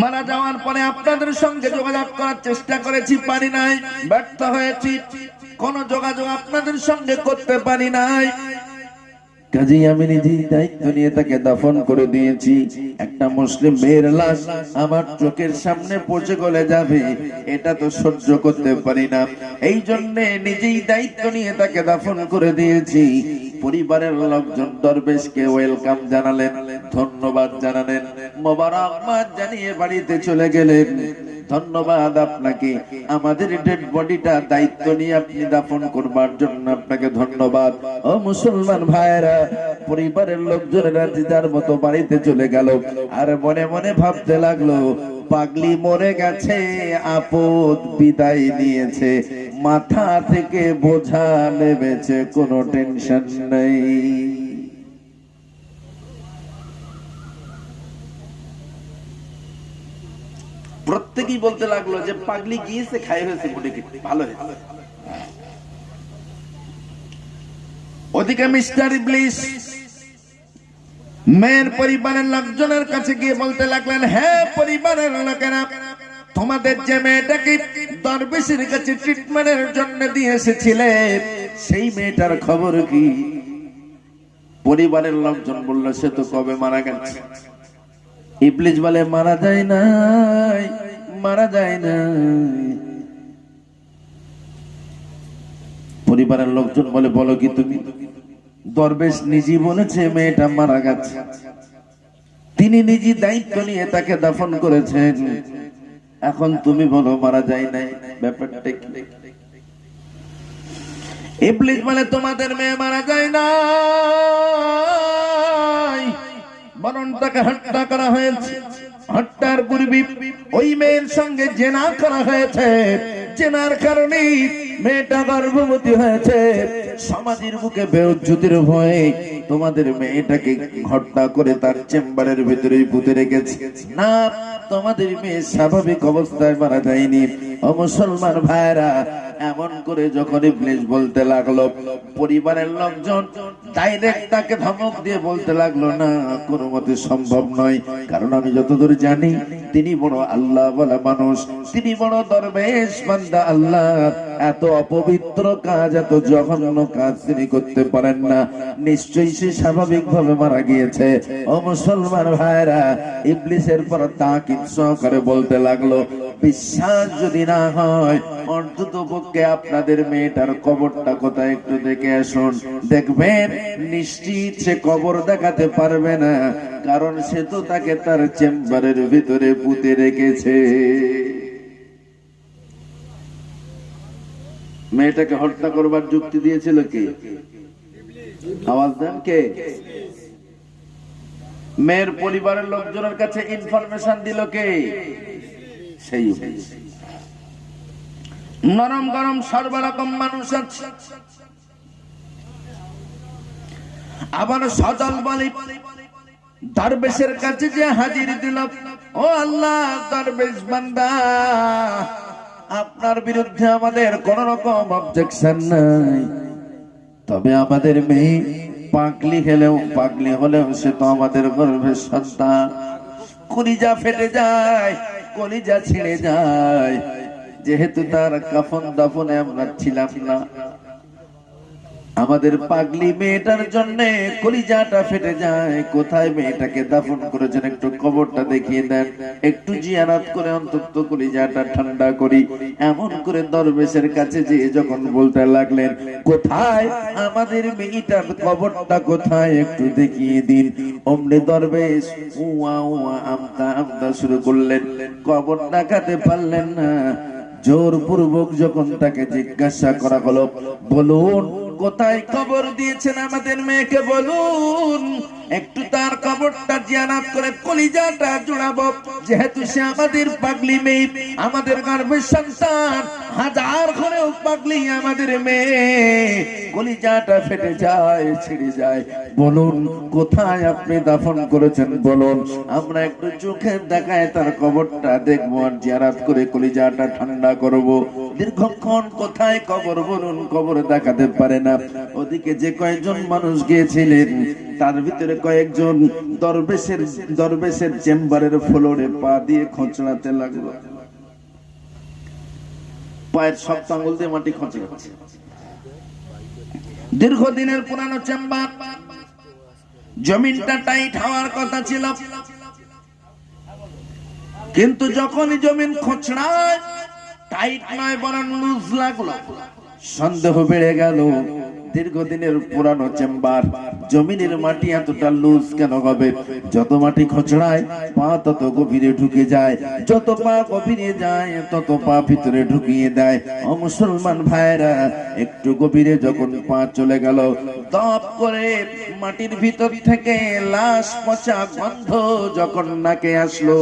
মারা যাওয়ার পরে আপনাদের সঙ্গে যোগাযোগ করার চেষ্টা করেছি, পারি নাই, ব্যর্থ হয়েছি, কোন যোগাযোগ আপনাদের সঙ্গে করতে পারি নাই। কাজেই আমি নিজেই দায়িত্ব নিয়ে তাকে দাফন করে দিয়েছি। একটা মুসলিম মেয়ের লাশ আমার চোখের সামনে পচে গলে যাবে, এটা তো সহ্য করতে পারি না। এই জন্য নিজেই দায়িত্ব নিয়ে তাকে দাফন করে দিয়েছি। পরিবারের লোকজন দরবেশকে ওয়েলকাম জানালেন, ধন্যবাদ জানালেন, মোবারকবাদ জানিয়ে বাড়িতে চলে গেলেন। ধন্যবাদ আপনাকে, আমাদের ডেড বডিটা দায়িত্ব নিয়ে আপনি দাফন করবার জন্য আপনাকে ধন্যবাদ। ও মুসলমান ভাইরা, পরিবারের লোকজনেরা যার মতো বাড়িতে চলে গেল, আর মনে মনে ভাবতে লাগলো, পাগলি মরে গেছে, আপদ বিদায় নিয়েছে, মাথা থেকে বোঝা নেমেছে, কোনো টেনশন নেই। প্রত্যেকেই বলতে লাগলো যে পাগলি গিয়েছে, খাই হয়েছে, ভালো হয়েছে। ওদিকে মিস্টার ইবলিস মেয়ের পরিবারের লোকজনের কাছে গিয়ে বলতে লাগলেন, হ্যাঁ পরিবারের লোকেরা, তোমাদের যে মেয়েটাকে দরবেশের কাছে ট্রিটমেন্টের জন্য দিয়ে এসেছিলে সেই মেয়েটার খবর কি? পরিবারের লোকজন বলল, সে তো কবে মারা গেছে। ইবলিস বলে, মারা যায় নাই, মারা যায় নাই। পরিবারের লোকজন বলে, বলো কি তুমি? দরবেশ নিজে বলেছে মেয়েটা মারা গেছে, তিনি নিজে দায়িত্ব নিয়ে তাকে দাফন করেছেন। এখন তুমি বলো মারা যায় নাই, ব্যাপারটা কি? ইবলিস বলে, তোমাদের মেয়ে মারা যায় না, বরং তাকে হত্যা করা হয়েছে। হত্যার পূর্বে ওই মেয়ের সঙ্গে জেনা করা হয়েছে, জেনার কারণে মেয়েটা গর্ভবতী হয়েছে। সমাজের বুকে বেইজ্জতির ভয়ে তোমাদের মেয়েটাকে হত্যা করে তার চেম্বারের ভিতরে পুঁতে রেখেছে। না, তোমাদের মেয়ে স্বাভাবিক অবস্থায় মারা যায়নি। ও মুসলমান ভাইরা, এমন করে যখন ইবলিস বলতে লাগলো, পরিবারের লোকজন ডাইরেক্ট তাকে ধমক দিয়ে বলতে লাগলো, না, কোনো মতে সম্ভব নয়, কারণ আমি যতদূর জানি তিনি বড় আল্লাহ বলা মানুষ, তিনি বড় দরবেশ বান্দা আল্লাহ, এত অপবিত্র কাজ, এত জঘন্য কাজ তিনি করতে পারেন না, নিশ্চয়ই সে স্বাভাবিক ভাবে মারা গিয়েছে। ও মুসলমান ভাইরা, ইবলিসের পর তাকিদ সহকারে বলতে লাগলো, বিশ্বাস যদি না হয় অন্তত পক্ষে আপনাদের মেয়েটার কবরটা কোথায় একটু দেখে আসুন, দেখবেন নিশ্চিত সে কবর দেখাতে পারবে না, কারণ সে তো তাকে তার চেম্বারের ভিতরে পুঁতে রেখেছে। মেয়েটাকে হত্যা করবার যুক্তি দিয়েছিল কে? আওয়াজ দেন, কে? মেয়ের পরিবারের লোকজনের কাছে ইনফরমেশন দিল কে? সেই নরম গরম সর্বরকম মানুষ আছে। আবার সদল বলি দরবেশের কাছে যে হাজির দিল, ও আল্লাহ, দরবেশ বান্দা, আপনার বিরুদ্ধে আমাদের কোন রকম অবজেকশন নাই, তবে আমাদের মেয়ে পাগলি হলেও সে তো আমাদের গর্ভের সন্তান। কলিজা ফেটে যায়, কলিজা ছিঁড়ে যায়, যেহেতু তার কাফন দাফনে আমরা ছিলাম না, আমাদের পাগলি মেয়েটার জন্য কলিজাটা ফেটে যায়। কোথায় মেয়েটাকে দাফন করেছেন একটু কবরটা দেখিয়ে দেন, একটু জিয়ারত করে অন্তত কলিজাটা ঠান্ডা করি। এমন করে দরবেশের কাছে যেয়ে যখন বলতে লাগলেন, কোথায় আমাদের মেয়েটার কবরটা কোথায় একটু দেখিয়ে দিন, অমনি দরবেশ উয়া উয়া আমতা আমতা শুরু করলেন, কবর দেখাতে পারলেন না। জোরপূর্বক যখন তাকে জিজ্ঞাসা করা হলো, বলুন কোথায় কবর দিয়েছেন আমাদের মেয়েকে, বলুন, একটু তার কবরটা জিয়ারত করে কলিজাটা জুড়াবো, যেহেতু সে আমাদের পাগলি মেয়ে, আমাদের গর্ভের সন্তান, হাজার করেও পাগলি আমাদের মেয়ে, কলিজাটা ফেটে যায়, ছিঁড়ে যায়, বলুন কোথায় আপনি দাফন করেছেন, বলুন, আমরা একটু চোখের দেখায় তার কবরটা দেখবো আর জিয়ারত করে কলিজাটা ঠান্ডা করবো। দীর্ঘক্ষণ কোথায় কবর, বলুন, কবর দেখাতে পারে না। ওদিকে যে কয়েকজন মানুষ গিয়েছিলেন তার ভিতরে কয়েকজন দরবেশের চেম্বারের ফ্লোরে পা দিয়ে খোঁচড়াতে লাগলো, পায়ের সব আঙ্গুল দিয়ে মাটি খোঁচড়াচ্ছে। দীর্ঘদিনের পুরানো চেম্বার, জমিনটা টাইট হওয়ার কথা ছিল, কিন্তু যখনই জমিন খোঁচড়ায়, টাইট নয় বরং লুজ লাগলো। সন্দেহ বেড়ে গেল, দীর্ঘদিনের পুরানো চেম্বার, জমিনের মাটি এতটা লুজ কেন হবে? যত মাটি খোঁচড়ায় পা তত গভীরে ঢুকে যায়, যত পা গভীরে যায় তত পা ভিতরে ঢুকিয়ে দেয়। ও মুসলমান ভাইরা, একটু গভীরে যখন পা চলে গেল, দপ করে মাটির ভিতর থেকে লাশ পচা গন্ধ যখন নাকে আসলো,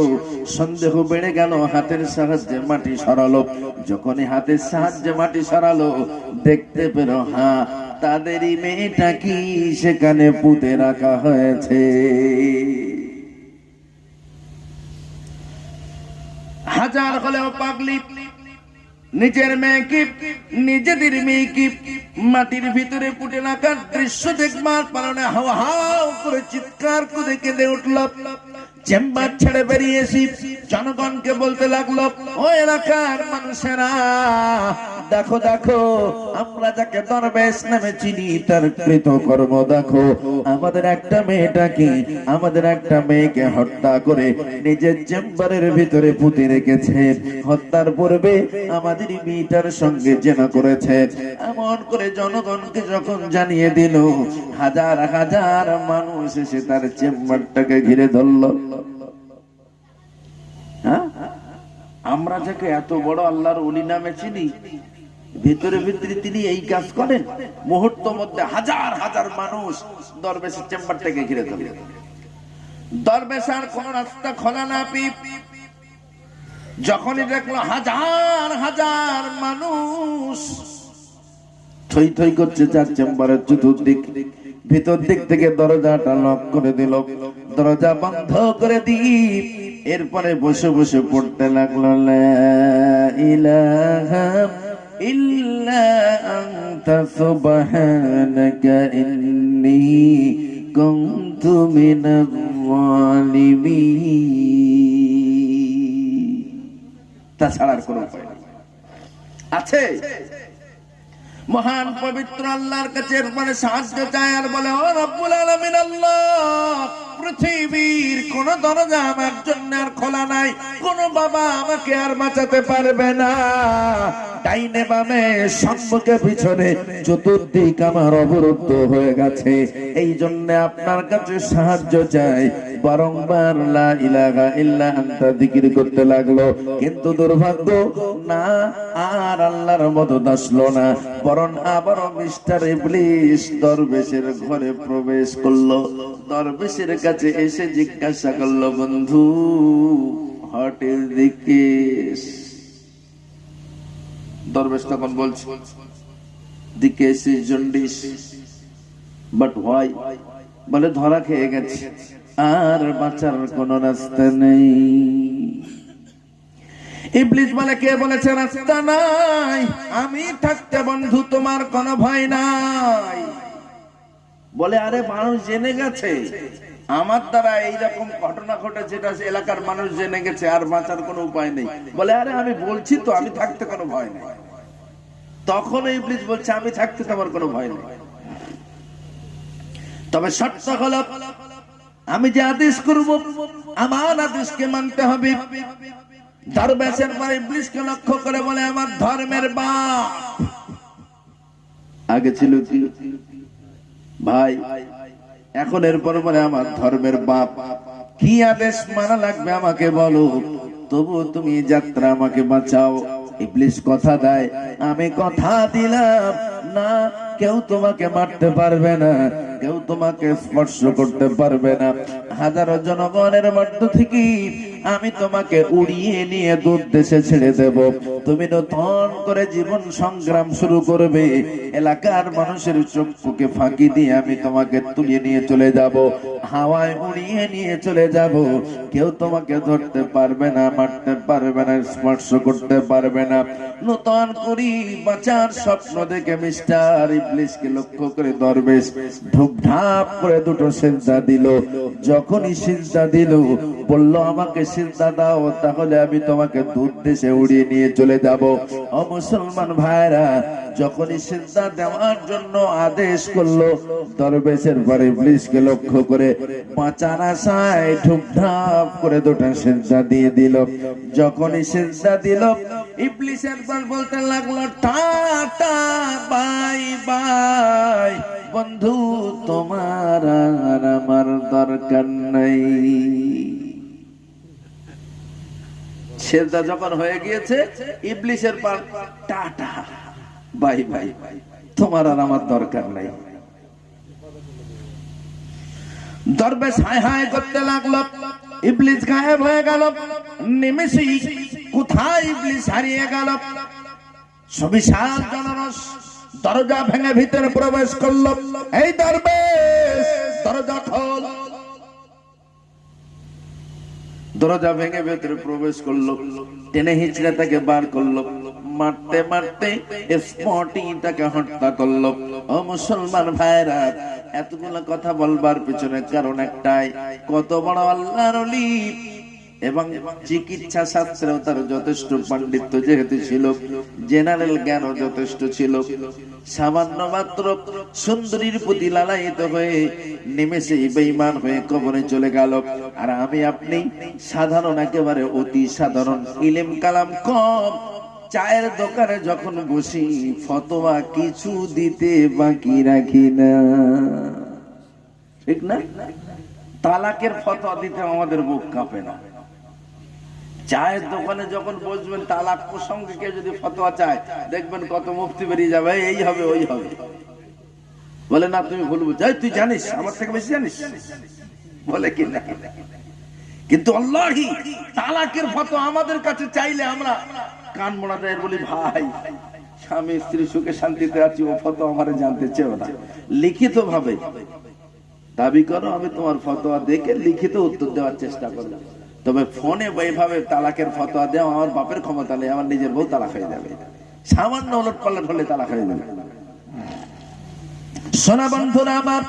সন্দেহ বেড়ে গেল, হাতের সাহায্যে মাটি সরালো। যখনই হাতের সাহায্যে মাটি সরালো, দেখতে পেল হ্যাঁ, তাদেরই মেয়েটা কি সেখানে পুঁতে রাখা হয়েছে। হাজার হলেও পাগলি নিজের মেয়েকে, নিজেদের মেয়েকে মাটির ভিতরে পুঁতে রাখার দৃশ্য দেখবার কারণে হাওয়া হাও করে চিৎকার করে কেঁদে উঠল। চেম্বার ছেড়ে বেরিয়েছি, জনগণকে বলতে লাগলো, ও এলাকার মানুষেরা, দেখো দেখো আমরা যাকে দরবেশ নামে চিনি তার কৃতকর্ম দেখো। আমাদের একটা মেয়েকে হত্যা করে নিজের চেম্বারের ভিতরে পুঁতে রেখেছে। হত্যার পূর্বে আমাদের মেয়েটার সঙ্গে জেনা করেছে। এমন করে জনগণকে যখন জানিয়ে দিল, হাজার হাজার মানুষ এসে তার চেম্বারটাকে ঘিরে ধরল। হ্যাঁ, আমরা যাকে এত বড় আল্লাহর ওলি নামে চিনি, ভিতরে ভিতরে তিনি এই কাজ করেন। মুহূর্ত মধ্যে হাজার হাজার মানুষ দরবেশের চেম্বারটাকে ঘিরে ধরে। দরবেশ আর কোন রাস্তা খোলা না পেয়ে যখনই দেখলো হাজার হাজার মানুষ থই থই করছে চার চেম্বারের চতুর্দিক, ভিতর দিক থেকে দরজাটা লক করে দিল। দরজা বন্ধ করে দিই, এরপরে বসে বসে পড়তে লাগলো লা ইলাহা ইল্লা আনতা সুবহানাকা ইন্নী কুনতু মিনাজ জালিমিন। তাছাড়া আর কোনো উপায় আছে? মহান পবিত্র আল্লাহর কাছে এরপরে সাহায্য চায় আর বলে, ও রব্বুল আলামিন আল্লাহ, পৃথিবীর কোন দরজা আমার জন্য আর খোলা নাই, কোন বাবা আমাকে আর বাঁচাতে পারবে না। ডাইনে বামে সম্মুখে পিছনে চতুর্দিক আমার অবরুদ্ধ হয়ে গেছে। এই জন্য আপনার কাছে সাহায্য চাই। বারংবার লা ইলাহা ইল্লা আনতা জিকির করতে লাগলো, কিন্তু দুর্ভাগ্য না, আর আল্লাহর মদদ আসলো না। বরং আবার মিস্টার ইবলিস দরবেশের ঘরে প্রবেশ করলো। দরবেশের কাছে এসে জিজ্ঞাসা করলো, বন্ধু, হোয়াট ইজ দ্য কেস? দরবেশ তখন বলছে, দি case is jaundice. But why? বলে ধরা খেয়ে গেছে, আর বাঁচার কোন রাস্তা নেই। ইবলিস বলে, কে বলেছে রাস্তা নাই? আমি থাকতে বন্ধু তোমার কোনো ভয় নাই। বলে, আরে মানুষ জেনে গেছে আমার দ্বারা এইরকম ঘটনা ঘটে, যেটা এলাকার মানুষ জেনে গেছে, আর বাঁচার কোনো উপায় নেই। বলে, আরে আমি বলছি তো আমি থাকতে কোনো ভয় নেই। তখন ইবলিস বলছে, আমি থাকতে তোমার কোনো ভয় নেই, তবে শর্ত হলো আমি যে আদেশ করব আমার আদেশকে মানতে হবে। দরবেশের পর ইবলিসকে লক্ষ্য করে বলে, আমার ধর্মের বাপ। আগে ছিল কি ভাই, এখন এরপর বলে আমার ধর্মের বাপ। কি আদেশ মানা লাগবে আমাকে বলো, তবু তুমি যাত্রা আমাকে বাঁচাও। ইবলিস কথা দেয়, আমি কথা দিলাম না, কেউ তোমাকে মারতে পারবে না, কেউ তোমাকে স্পর্শ করতে পারবে না। হাজারো জনগণের মধ্য থেকে আমি তোমাকে উড়িয়ে নিয়ে দূর দেশে ছেড়ে দেব। তুমি নতুন করে জীবন সংগ্রাম শুরু করবে। এলাকার মানুষের চক্ষুকে ফাঁকি দিয়ে আমি তোমাকে তুলে নিয়ে চলে যাব, হাওয়ায় উড়িয়ে নিয়ে চলে যাব। কেউ তোমাকে ধরতে পারবে না, মারতে পারবে না, স্পর্শ করতে পারবে না। নতুন করি বাঁচার স্বপ্ন দেখে মিস্টার ইবলিসকে লক্ষ্য করে দরবেশ ঢুকঢাপ করে দুটো সিজদা দিল। যখনই সিজদা দিল, বলল, আমাকে সিজদা দাও, তাহলে আমি তোমাকে দূর দেশে উড়িয়ে নিয়ে চলে যাব। ও মুসলমান ভাইরা, যখনই সিজদা দেওয়ার জন্য আদেশ করলো, দরবেশের পরে ইবলিসকে লক্ষ্য করে বাঁচার আশায় ঢুকঢাপ করে দুটো সিজদা দিয়ে দিল। যখনই সিজদা দিল, ইবলিসের পর বলতে লাগলো, টাটা বাই বাই, বন্ধু তোমার আর আমার দরকার নাই। সিজদা যখন হয়ে গিয়েছে, ইবলিসের পর টাটা বাই বাই, তোমার আর আমার দরকার নাই। দরবেশ হায় হায় করতে লাগলো, ইবলিস গায়েব হয়ে গেল। নিমেষেই কোথায় ইবলিস হারিয়ে গেল। সুবিশাল জনরস দরজা ভেঙে ভিতরে প্রবেশ করলো। এই দরবেশ, দরজা খোল। দরজা ভেঙে ভেতরে প্রবেশ করলো, টেনে হিচড়ে তাকে বার করলো, মারতে মারতে স্পটই তাকে হত্যা করলো। ও মুসলমান ভাইরা, এতগুলো কথা বলবার পিছনে কারণ একটাই, কত বড় আল্লাহর ওলি এবং চিকিৎসা শাস্ত্রেও তার যথেষ্ট পাণ্ডিত্য যেহেতু ছিল, জেনারেল জ্ঞানও যথেষ্ট ছিল। সামান্য মাত্র সুন্দরীর প্রতি লালায়িত হয়ে নিমেষেই বেঈমান হয়ে কবরে চলে গেল। আর আমি আপনি সাধারণ, একেবারে অতি সাধারণ, ইলম কালাম কম, চায়ের দোকানে যখন বসি ফতোয়া কিছু দিতে বাকি রাখি না, ঠিক না? তালাকের ফতোয়া দিতে আমাদের বুক কাঁপে না। চায়ের দোকানে যখন বসবেন তালাক প্রসঙ্গে কেউ যদি ফতোয়া চায়, দেখবেন কত মুফতি বেরিয়ে যাবে, এই হবে ওই হবে। বলে না তুমি ভুল বুঝছো, তুই জানিস, আমার থেকে বেশি জানিস, বলে কি না। কিন্তু আল্লাহি তালাকের ফতোয়া আমাদের কাছে চাইলে আমরা কান মোড়া দেয়, বলি ভাই স্বামী স্ত্রী সুখে শান্তিতে আছি, ও ফতোয়া আমারে জানতে চেও না, লিখিত ভাবে দাবি করো, আমি তোমার ফতোয়া দেখে লিখিত উত্তর দেওয়ার চেষ্টা করলাম। তবে ফোনে এইভাবে তালাকের ফতোয়া দেওয়া আমার বাপের ক্ষমতা নেই, আমার নিজের বউ তালাক হয়ে যাবে, সামান্য ওলট পালট হলে তালাক হয়ে যাবে। সোনা বন্ধুরা আমার,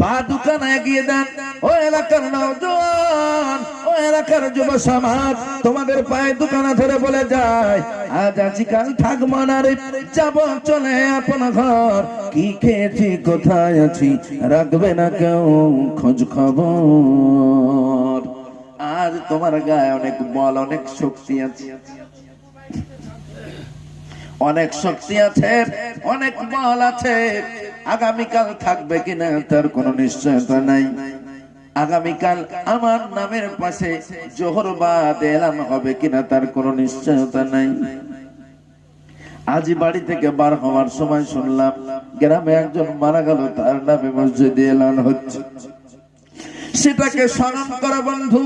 পা দোকানে এগিয়ে দেন। ও এলাকার নওজোয়ান, ও এলাকার যুব সমাজ, তোমাদের পায়ে দোকানে ধরে বলে যায়, আজ আছি কাল থাকবো না রে, যাব চলে আপন ঘর। কি খেয়েছি, কোথায় আছি, রাখবে না কেউ খোঁজ খবর। আজ তোমার গায়ে অনেক বল, অনেক শক্তি আছে, অনেক শক্তি আছে, অনেক বল আছে। আগামীকাল থাকবে কিনা তার কোনো নিশ্চয়তা নাই। আগামীকাল আমার নামের পাশে জোহর বাদ এলান হবে কিনা তার কোনো নিশ্চয়তা নাই। আজ বাড়ি থেকে বার হওয়ার সময় শুনলাম গ্রামে একজন মারা গেল, তার নামে মসজিদে এলান হচ্ছে। সেটাকে স্মরণ করো বন্ধু,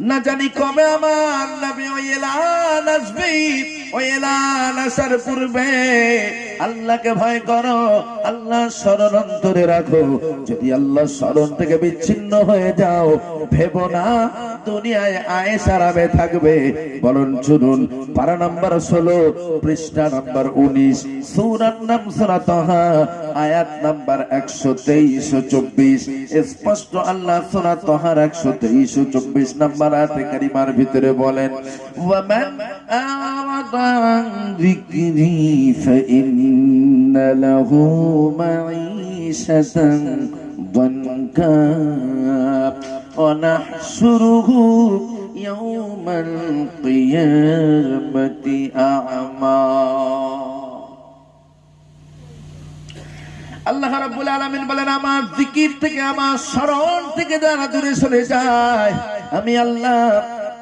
না জানি কবে আমার নবী ওই এলান আসবে। ওই এলান আসার পূর্বে আল্লাহকে ভয় করো, আল্লাহ স্মরণ অন্তরে রাখো। যদি আল্লাহ স্মরণ থেকে বিচ্ছিন্ন হয়ে যাও, ভেবো না দুনিয়ায় আয়েশ আরামে থাকবে। বলুন শুনুন, পারা নাম্বার 16, পৃষ্ঠা নাম্বার 19, সূরার নাম সূরা তাহা, আয়াত নাম্বার 123-124। স্পষ্ট আল্লাহ সূরা তাহার 123-124 নাম্বার আয়াতে কারিমার ভিতরে বলেন, ওয়ামান আ'রাদা আন যিকরি ফাইন্না লাহু মাঈশাতান দানকা ওয়া নাহশুরুহু ইয়াওমাল কিয়ামাতি আ'মা। আল্লাহ রাব্বুল আলামিন বলেন, আমার জিকির থেকে, আমার স্মরণ থেকে যারা দূরে সরে যায়, আমি আল্লাহ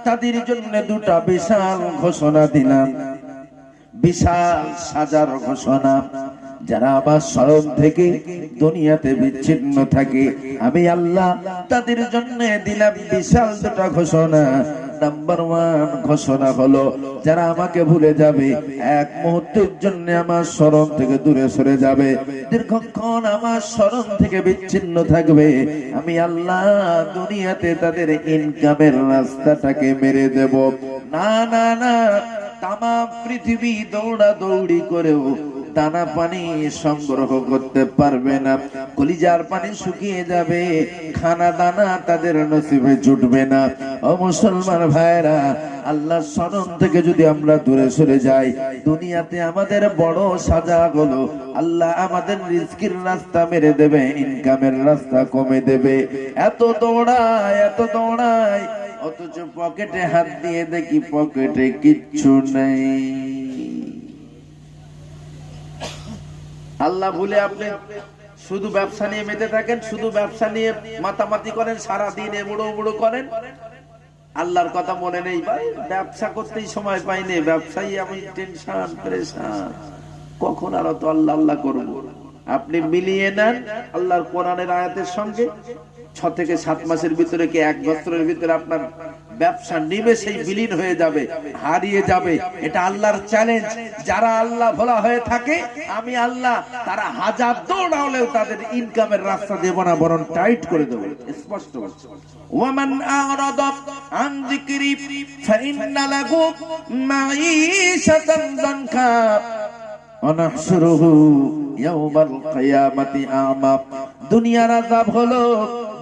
তাদের জন্য দুটা বিশাল ঘোষণা দিলাম, বিশাল সাজার ঘোষণা। যারা আমার স্মরণ থেকে দুনিয়াতে বিচ্ছিন্ন থাকে, আমি আল্লাহ তাদের জন্য দিলাম বিশাল দুটা ঘোষণা। নাম্বার 1 ঘোষণা হলো, যারা আমাকে ভুলে যাবে, এক মুহূর্তের জন্য আমার স্মরণ থেকে দূরে সরে যাবে, দীর্ঘক্ষণ আমার স্মরণ থেকে বিচ্ছিন্ন থাকবে, আমি আল্লাহ দুনিয়াতে তাদের ইনকামের রাস্তাটাকে মেরে দেব। না না না, তাম পৃথিবী দৌড়া দৌড়ি করেও দানা পানি সংগ্রহ করতে পারবে না, কলিজার পানি শুকিয়ে যাবে, খানা দানা তাদের নসিবে জুটবে না। ও মুসলমান ভাইরা, আল্লাহ স্মরণ থেকে যদি আমরা দূরে সরে যাই, দুনিয়াতে আমাদের বড় সাজা হলো আল্লাহ আমাদের রিজকির রাস্তা মেরে দেবে, ইনকামের রাস্তা কমে দেবে। এত দৌড়ায়, এত দৌড়ায়, অথচ পকেটে হাত দিয়ে দেখি পকেটে কিচ্ছু নেই। আল্লাহ ভুলে আপনি শুধু ব্যবসা নিয়ে মেতে থাকেন, শুধু ব্যবসা নিয়ে মাতামাতি করেন, সারা দিন এমুড়ো উমুড়ো করেন, আল্লাহর কথা মনে নেই। ভাই ব্যবসা করতেই সময় পাইনি, ব্যবসায়ী আমি টেনশন পেরেশান, কখন আর তো আল্লাহ আল্লাহ করব। আপনি মিলিয়ে নেন আল্লাহর কোরআনের আয়াতের সঙ্গে, 6 থেকে 7 মাসের ভিতরে কি 1 বছরের ভিতরে আপনার ব্যবসা নিমেষেই বিলীন হয়ে যাবে, হারিয়ে যাবে। এটা আল্লাহর চ্যালেঞ্জ। যারা আল্লাহ ভোলা হয়ে থাকে, আমি আল্লাহ তারা হাজার দৌড়ালেও তাদের ইনকামের রাস্তা দেব না, বরং টাইট করে দেব। স্পষ্ট বলছে, ওয়ামান আ'রাদা আন যিকরি ফাইন্না লাহু মাঈশাতান দানকা ওয়া নাহশুরুহু ইয়াওমাল কিয়ামাতি আ'মা। দুনিয়ার আযাব হলো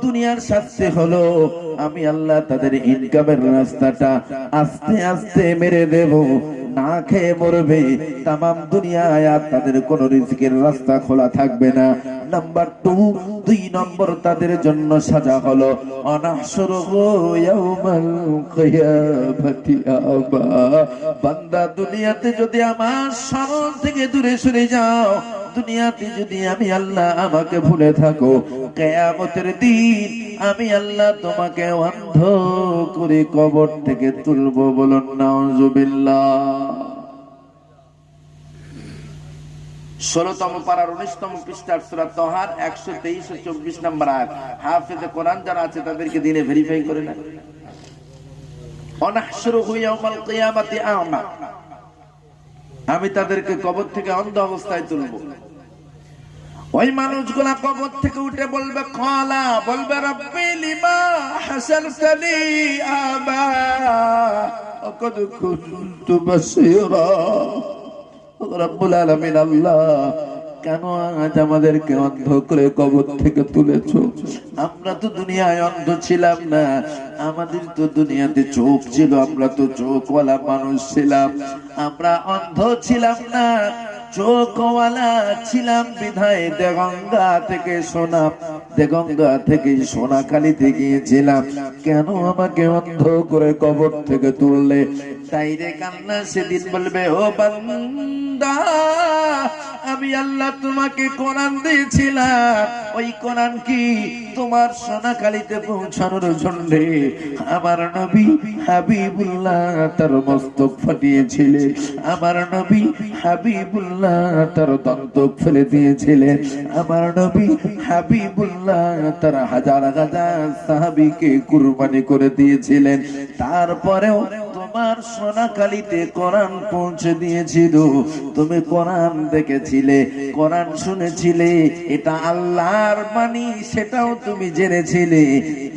দুনিয়ার শাস্তি হলো আমি আল্লাহ তাদের ইনকামের রাস্তাটা আস্তে আস্তে মেরে দেব, না খেয়ে মরবে তামাম দুনিয়ায়, আর তাদের কোন রিজিকের রাস্তা খোলা থাকবে না। নাম্বার 2, 2 নম্বর তাদের জন্য সাজা হলো অনাহশুরুহু ইয়াউমাল কিয়ামাতি আবা। বান্দা দুনিয়াতে যদি আমার স্মরণ থেকে দূরে সরে যাও, দুনিয়াতে যদি আমি আল্লাহ আমাকে ভুলে থাকো, কিয়ামতের দিন আমি আল্লাহ তোমাকে অন্ধ করে কবর থেকে তুলবো। বলুন নাউজুবিল্লাহ। 16তম পারার 19তম পৃষ্ঠার সূরা তাহার 123 ও 24 নম্বর আয়াত। হাফেজে কোরআন যারা আছে তাদেরকে দিনে ভেরিফাই করে না। অনাহশুরুহু ইয়াউমাল কিয়ামাতি আ'মা, আমি তাদেরকে কবর থেকে অন্ধ অবস্থায় তুলবো। ওই মানুষগুলা কবর থেকে উঠে বলবে ক্বালা, বলবে রব্বি লিমা হাসারতানি আবা আকাদ কুনতু বাসীরা। রব্বুল আলামিন আল্লাহ, কেন আজ আমাদেরকে অন্ধ করে কবর থেকে তুলেছো? আমরা তো দুনিয়ায় অন্ধ ছিলাম না, আমাদের তো দুনিয়াতে চোখ ছিল, আমরা তো চোখওয়ালা মানুষ ছিলাম, আমরা অন্ধ ছিলাম না, চোখওয়ালা ছিলাম বিধায় দেগঙ্গা থেকে সোনাখালীতে গিয়েছিলাম। কেন আমাকে অন্ধ করে কবর থেকে তুললে? তাই রে কান্না সেদিন বলবে, ও বান্দা, আমি আল্লাহ তোমাকে কোরআন দিয়েছিলাম, ওই কোরআন কি তোমার সোনাখালীতে পৌঁছানোর জন্য আমার নবী হাবিবুল্লাহ তার মস্তক ফাটিয়েছিলেন, আমার নবী হাবিবুল্লাহ তার দন্তক ফেলে দিয়েছিলেন, আমার নবী হাবিবুল্লাহ তার হাজার হাজার সাহাবীকে কুরবানি করে দিয়েছিলেন। তারপরেও তোমার সোনাখালীতে কোরআন পৌঁছে দিয়েছিল, তুমি কোরআন দেখেছিলে, কোরআন শুনেছিলে, এটা আল্লাহর বাণী সেটাও তুমি জেনেছিলে।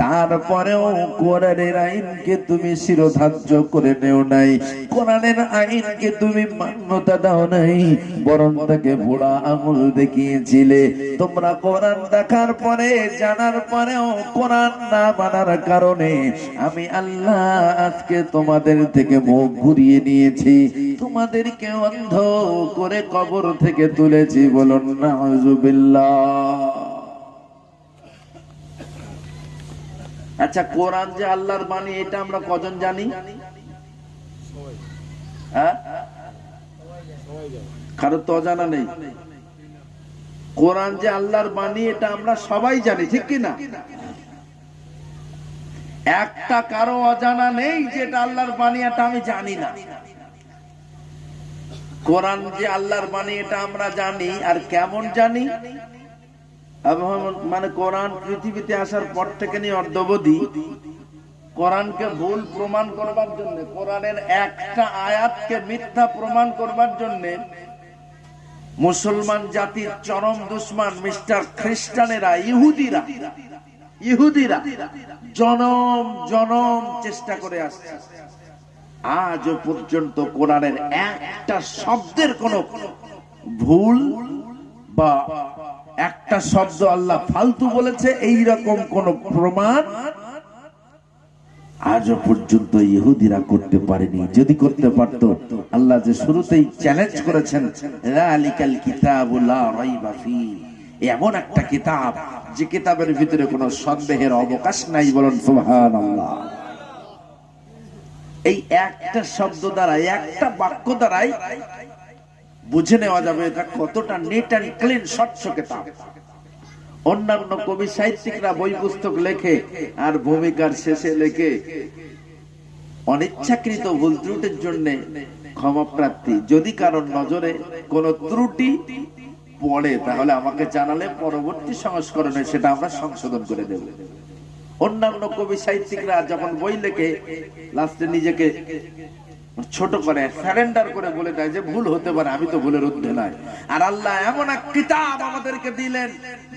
তারপরেও কোরআনের আইনকে তুমি শিরোধার্য করে নেও নাই, কোরআনের আইনকে তুমি মান্যতা দাও নাই, বরং তাকে বুড়া আঙুল দেখিয়েছিলে। তোমরা কোরআন দেখার পরে, জানার পরেও কোরআন না মানার কারণে আমি আল্লাহ আজকে তোমাদের থেকে মুখ ঘুরিয়ে নিয়েছি, তোমাদেরকে অন্ধ করে কবর থেকে তুলেছি। বলুন নাউজুবিল্লাহ। আচ্ছা, কোরআন যে আল্লাহর বাণী এটা আমরা কজন জানি? কারো তো অজানা নেই। কোরআন যে আল্লাহর বাণী এটা আমরা সবাই জানি, ঠিক কি না? একটা কারো অজানা নেই যে এটা আল্লাহর বাণী, এটা আমি জানি না। কোরআন যে আল্লাহর বাণী এটা আমরা জানি। আর কেমন জানি? মানে কোরআন পৃথিবীতে আসার পর থেকে নিয়ে অর্ধবধি কোরআনকে ভুল প্রমাণ করবার জন্য, কোরআনের একটা আয়াতকে মিথ্যা প্রমাণ করবার জন্য মুসলমান জাতির চরম দুশমন মিস্টার খ্রিস্টানেরা, ইহুদিরা জনম জনম চেষ্টা করে আসছে। আজও পর্যন্ত কোরআনের একটা শব্দের কোন ভুল বা একটা শব্দ আল্লাহ ফালতু বলেছে এইরকম কোন প্রমাণ আজও পর্যন্ত ইহুদিরা করতে পারেনি। যদি করতে পারত, আল্লাহ যে শুরুতেই চ্যালেঞ্জ করেছেন, যালিকাল কিতাবু লা রাইবা ফি, এমন একটা কিতাব যে কিতাবের ভিতরে কোনো সন্দেহের অবকাশ নাই। বলেন সুবহানাল্লাহ। এই একটা শব্দ দ্বারা, একটা বাক্য দ্বারাই বুঝে নেওয়া যাবে এটা কতটা নিট এন্ড ক্লিন, স্বচ্ছ কিতাব। অন্যান্য কবি সাহিত্যিকরা বই পুস্তক লেখে আর ভূমিকার শেষে লেখে অনিচ্ছাকৃত ভুল ত্রুটির জন্য ক্ষমা প্রার্থী। যদি কারোর নজরে কোনো ত্রুটি পড়ে তাহলে আমাকে জানালে পরবর্তী সংস্করণে সেটা আমরা সংশোধন করে দেব। অন্যান্য কবি সাহিত্যিকরা যখন বই লেখে লাস্টে নিজেকে ছোট করে সারেন্ডার করে বলে দেয় যে ভুল হতে পারে, আমি তো ভুলের ঊর্ধ্বে নাই। আর আল্লাহ এমন এক কিতাব আমাদেরকে দিলেন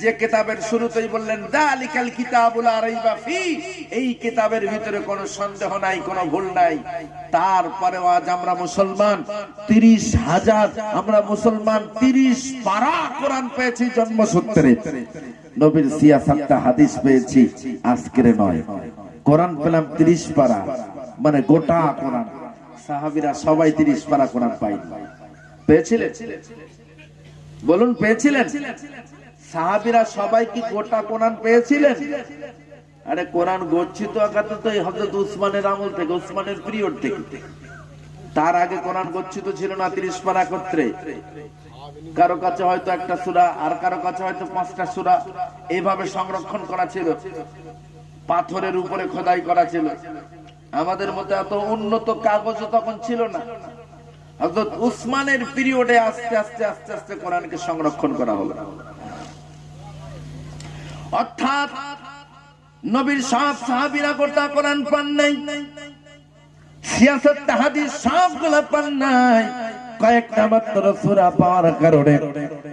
যে কিতাবের শুরুতেই বললেন যালিকাল কিতাবুল লা রাইবা ফি, এই কিতাবের ভিতরে কোনো সন্দেহ নাই, কোনো ভুল নাই। তারপরে আজ আমরা মুসলমান 30,000, আমরা মুসলমান 30 পারা কোরআন পেয়েছি জন্মসূত্রে, নবীর সিয়াসাতটা হাদিস পেয়েছি আজকের নয়। কোরআন পেলাম 30 পারা, মানে গোটা কোরআন। সাহাবীরা সবাই 30 পারা কোরআন পায়নি, পেয়েছিলেন? বলুন পেয়েছিলেন? সাহাবীরা সবাই কি গোটা কোরআন পেয়েছিলেন? আরে কোরআন গচ্ছিত আকারে তো হযরত উসমানের আমল থেকে, উসমানের পিরিয়ড থেকে। তার আগে কোরআন গচ্ছিত ছিল না 30 পারা করতে। কারো কাছে হয়তো একটা সূরা, আর কারো কাছে হয়তো 5টা সূরা, এইভাবে সংরক্ষণ করা ছিল, পাথরের উপরে খোদাই করা ছিল। আমাদের মতো এত উন্নত কাগজ তখন ছিল না। হযরত উসমানের পিরিয়ডে আস্তে আস্তে আস্তে আস্তে কোরআনকে সংরক্ষণ করা হলো। অর্থাৎ নবীর সব সাহাবীরা গোটা কোরআন পান নাই, সিয়াসত হাদিস সবগুলো পান নাই। কয়েকটা মাত্র সূরা পাওয়ার কারণে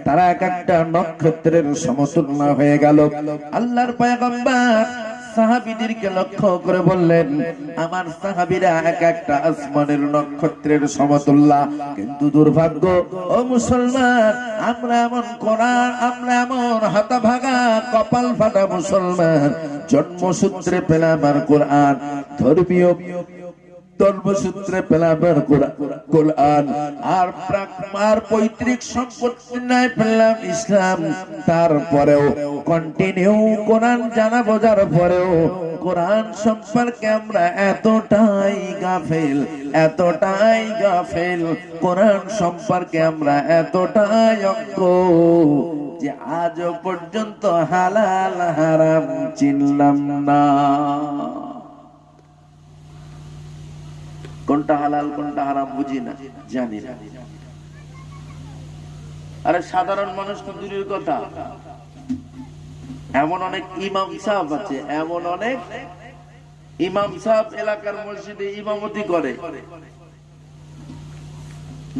তারা এক একটা নক্ষত্রের সমতুল্য হয়ে গেল। আল্লাহর পয়গম্বর সাহাবীদেরকে লক্ষ্য করে বললেন, আমার সাহাবীরা এক একটা আসমানের নক্ষত্রের সমতুল্য। কিন্তু দুর্ভাগ্য ও মুসলমান, আমরা এমন কোরআন, আমরা এমন হতভাগা কপাল ফাটা মুসলমান, জন্মসূত্রে পেলাম আর কোরআন, ধর্মীয় ধর্মসূত্রে পেলাম কোরআন, আর পৈতৃক সম্পত্তি নাই পেলাম ইসলাম। তারপরেও কন্টিনিউ কোরআন জানা বোঝার পরেও কোরআন সম্পর্কে আমরা এতটাই গাফেল, এতটাই গাফেল, কোরআন সম্পর্কে আমরা এতটাই অজ্ঞ যে আজও পর্যন্ত হালাল হারাম চিনলাম না। কোনটা হালাল কোনটা হারাম বুঝি না, জানি না। আরে সাধারণ মানুষ তো দূরের কথা, এমন অনেক ইমাম সাহেব আছে, এমন অনেক ইমাম সাহেব এলাকার মসজিদে ইমামতি করে,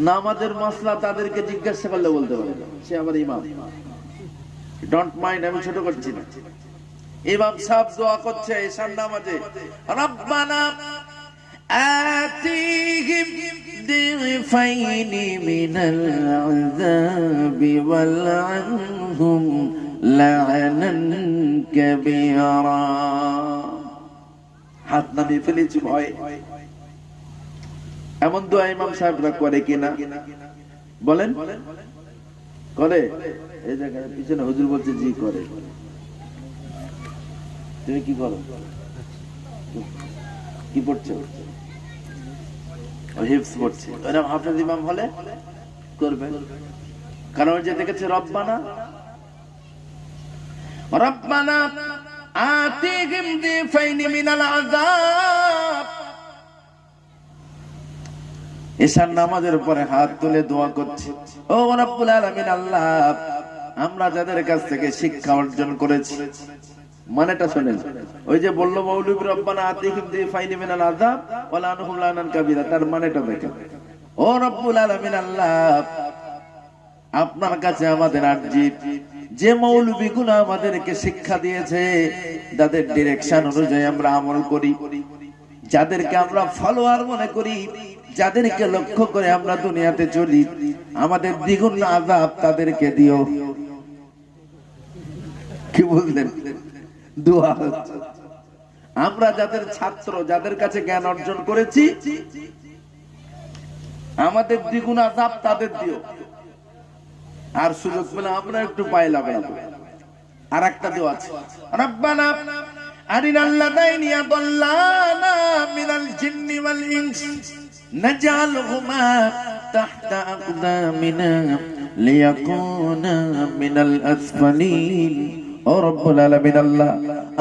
নামাজের মাসলা তাদেরকে জিজ্ঞাসা করলে বলতে পারে সে আমার ইমাম। ডোন্ট মাইন্ড, আমি ছোট করছি না। ইমাম সাহেব দোয়া করছে ঈশান নামাজে, রব্বানা آتِيهِمْ ضِعْفَيْنِ مِنَ الْعَذَابِ وَالْعَنْهُمْ لَعْنًا كَبِيرًا। হাত নামিয়ে ফেলেছি ভয়। এমন দোয়া ইমাম সাহেবরা করে কিনা বলেন? করে? এই জায়গায় পিছনে হুজুর বলছে জি করে। তুমি কি করো? কি পড়ছো? হিফজ পড়ছে। এরকম হাফেজ ইমাম হলে করবে, কারণ যে দেখেছে রব্বানা রব্বানা আতিহিম দিফাইনি মিনাল আযাব। ঈশান নামাজের পরে হাত তুলে দোয়া করছে, ও রব্বুল আলামিন, আল্লাহ আমরা যাদের কাছ থেকে শিক্ষা অর্জন করেছি, মানেটা শুনেন, ওই যে বললো মৌলবী রব্বানা আতিহিম দিফাইনি মিনাল আযাব ওয়া লানহুম লানান কাবীরা, তার মানেটা দেখেন। ও রব্বুল আলামিন, আল্লাহ আপনার কাছে আমাদের আরজি, যে মৌলবীগুলো আমাদেরকে শিক্ষা দিয়েছে তাদের ডিরেকশন অনুযায়ী আমরা আমল করি, যাদেরকে আমরা ফলোয়ার মনে করি, যাদেরকে লক্ষ্য করে আমরা দুনিয়াতে চলি, আমাদের দ্বিগুণ আযাব তাদেরকে দিও। কি বললেন? দোয়া। আমরা যাদের ছাত্র, যাদের কাছে জ্ঞান অর্জন করেছি, আমাদের দ্বিগুণ আযাব তাদের দিও। আর সুযোগ পেলে আমরা একটু পায়ে লাগাবো। আর একটা দোয়া আছে, রব্বানা আরিনাল লাযাইনি আদাল্লানা মিনাল জিন্নি ওয়াল ইনস নাজআলহুমা তাহতা আকদামিনা লিয়াকুনা মিনাল আসফালিন। ও রব্বুল আলামিন, আল্লাহ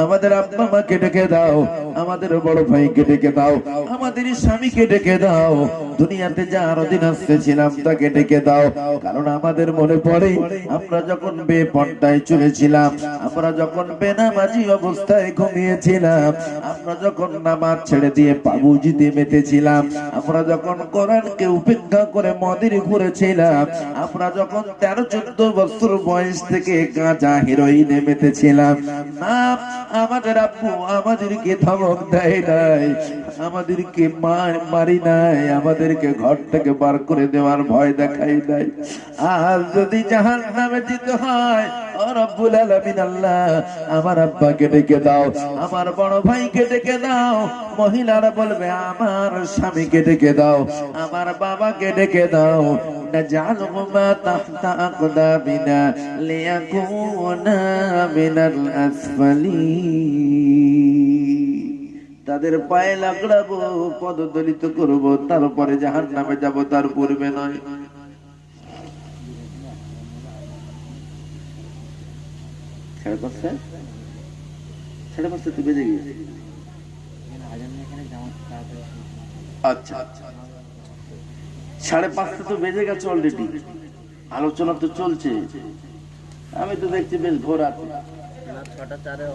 আমাদের আব্বা মাকে ডেকে দাও, আমাদের বড় ভাইকে ডেকে দাও, আমাদের স্বামীকে ডেকে দাও, দুনিয়াতে যার অধীনস্থ ছিলাম তাকে ডেকে দাও। কারণ আমাদের মনে পড়ে আমরা যখন বেপর্দায় চলেছিলাম, আমরা যখন বেনামাজি অবস্থায় ঘুমিয়েছিলাম, আমরা যখন নামাজ ছেড়ে দিয়ে পাবুজিতে মেতেছিলাম, আমরা যখন কোরআনকে উপেক্ষা করে মদির ঘুরেছিলাম, আমরা যখন 13-14 বছর বয়স থেকে গাঁজা হেরোইনে মেতেছিলাম, না আমাদের আব্বু আমাদেরকে ধমক দেয় নাই, আমাদেরকে মারি নাই, আমাদেরকে ঘর থেকে বার করে দেওয়ার ভয় দেখাই নাই। আর যদি জাহান্নামে যেতে হয়, ও রব্বুল আলামিন আল্লাহ আমার আব্বাকে ডেকে দাও, আমার বড় ভাইকে ডেকে দাও। মহিলারা বলবে আমার স্বামীকে ডেকে দাও, আমার বাবাকে ডেকে দাও। নাজআলহুমা তাহতা আকদামিনা লিয়াকুনা মিনাল আসফালিন, তাদের পায়ে লাগড়াবো, পদদলিত করব, তারপরে জাহান্নামে যাব, তার পূর্বে নয়। সাড়ে পাঁচটা তো বেজে গিয়েছে। আচ্ছা, 5:30 তো বেজে গেছে অলরেডি, আলোচনা তো চলছে। আমি তো দেখছি বেশ ভোর আছে। 6টা 4-এ